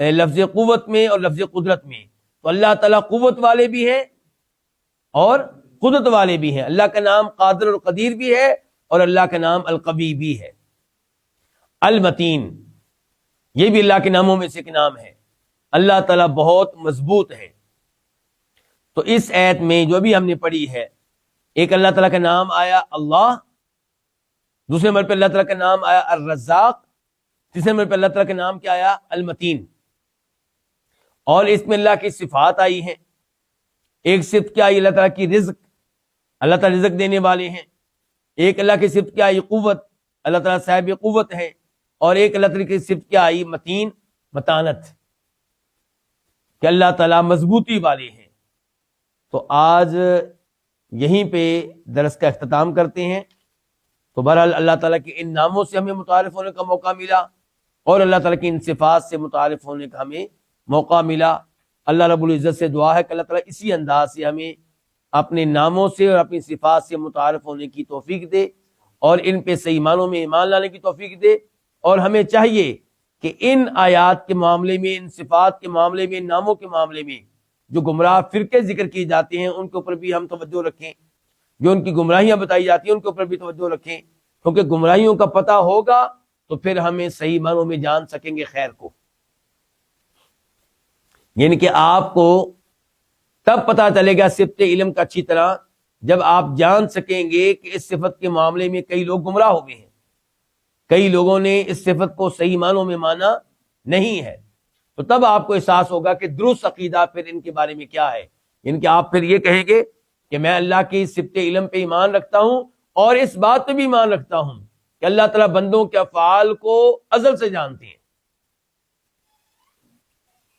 لفظ قوت میں اور لفظ قدرت میں. تو اللہ تعالیٰ قوت والے بھی ہیں اور قدرت والے بھی ہیں. اللہ کا نام قادر اور قدیر بھی ہے اور اللہ کا نام القوی بھی ہے. المتین یہ بھی اللہ کے ناموں میں سے ایک نام ہے. اللہ تعالیٰ بہت مضبوط ہے. تو اس آیت میں جو بھی ہم نے پڑھی ہے، ایک اللہ تعالیٰ کا نام آیا اللہ، دوسرے نمبر پہ اللہ تعالیٰ کا نام آیا الرزاق، تیسرے نمبر پہ اللہ تعالیٰ کا نام کیا آیا؟ المتین. اور اس میں اللہ کی صفات آئی ہیں. ایک صفت کیا آئی؟ اللہ تعالیٰ کی رزق، اللہ تعالیٰ رزق دینے والے ہیں. ایک اللہ کی صفت کیا آئی؟ قوت، اللہ تعالیٰ صاحب قوت ہے. اور ایک اللہ تعالیٰ کی صفت کیا آئی؟ متین، متانت، کہ اللہ تعالیٰ مضبوطی والے ہیں. تو آج یہیں پہ درس کا اختتام کرتے ہیں. تو بہرحال اللہ تعالیٰ کے ان ناموں سے ہمیں متعارف ہونے کا موقع ملا اور اللہ تعالیٰ کی ان صفات سے متعارف ہونے کا ہمیں موقع ملا، اللہ رب العزت سے دعا ہے کہ اللہ تعالیٰ اسی انداز سے ہمیں اپنے ناموں سے اور اپنی صفات سے متعارف ہونے کی توفیق دے اور ان پہ صحیح معنوں میں ایمان لانے کی توفیق دے۔ اور ہمیں چاہیے کہ ان آیات کے معاملے میں، ان صفات کے معاملے میں، ان ناموں کے معاملے میں جو گمراہ فرقے ذکر کیے جاتے ہیں ان کے اوپر بھی ہم توجہ رکھیں، جو ان کی گمراہیاں بتائی جاتی ہیں ان کے اوپر بھی توجہ رکھیں، کیونکہ گمراہیوں کا پتہ ہوگا تو پھر ہمیں صحیح معنوں میں جان سکیں گے خیر کو۔ یعنی کہ آپ کو تب پتہ چلے گا صفت علم کا اچھی طرح جب آپ جان سکیں گے کہ اس صفت کے معاملے میں کئی لوگ گمراہ ہو گئے ہیں، کئی لوگوں نے اس صفت کو صحیح معنوں میں مانا نہیں ہے، تو تب آپ کو احساس ہوگا کہ درست عقیدہ پھر ان کے بارے میں کیا ہے۔ یعنی کہ آپ پھر یہ کہیں گے کہ میں اللہ کی صفت علم پہ ایمان رکھتا ہوں اور اس بات پہ بھی ایمان رکھتا ہوں کہ اللہ تعالیٰ بندوں کے افعال کو ازل سے جانتے ہیں۔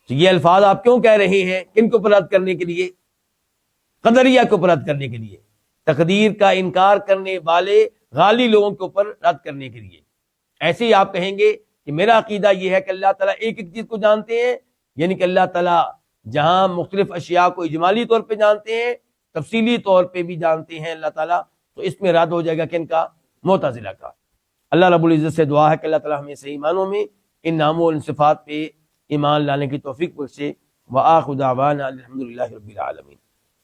تو یہ الفاظ آپ کیوں کہہ رہے ہیں؟ کن کو رد کرنے کے لیے؟ قدریہ کو رد کرنے کے لیے، تقدیر کا انکار کرنے والے غالی لوگوں کے اوپر رد کرنے کے لیے۔ ایسے ہی آپ کہیں گے کہ میرا عقیدہ یہ ہے کہ اللہ تعالیٰ ایک ایک چیز کو جانتے ہیں، یعنی کہ اللہ تعالیٰ جہاں مختلف اشیاء کو اجمالی طور پہ جانتے ہیں، تفصیلی طور پہ بھی جانتے ہیں اللہ تعالیٰ، تو اس میں رد ہو جائے گا کن کا؟ معتزلہ کا۔ اللہ رب العزت سے دعا ہے کہ اللہ تعالیٰ ہمیں صحیح معنوں میں ان ناموں اور ان صفات پہ ایمان لانے کی توفیق بخشے۔ وآخر دعوانا الحمدللہ رب العالمین۔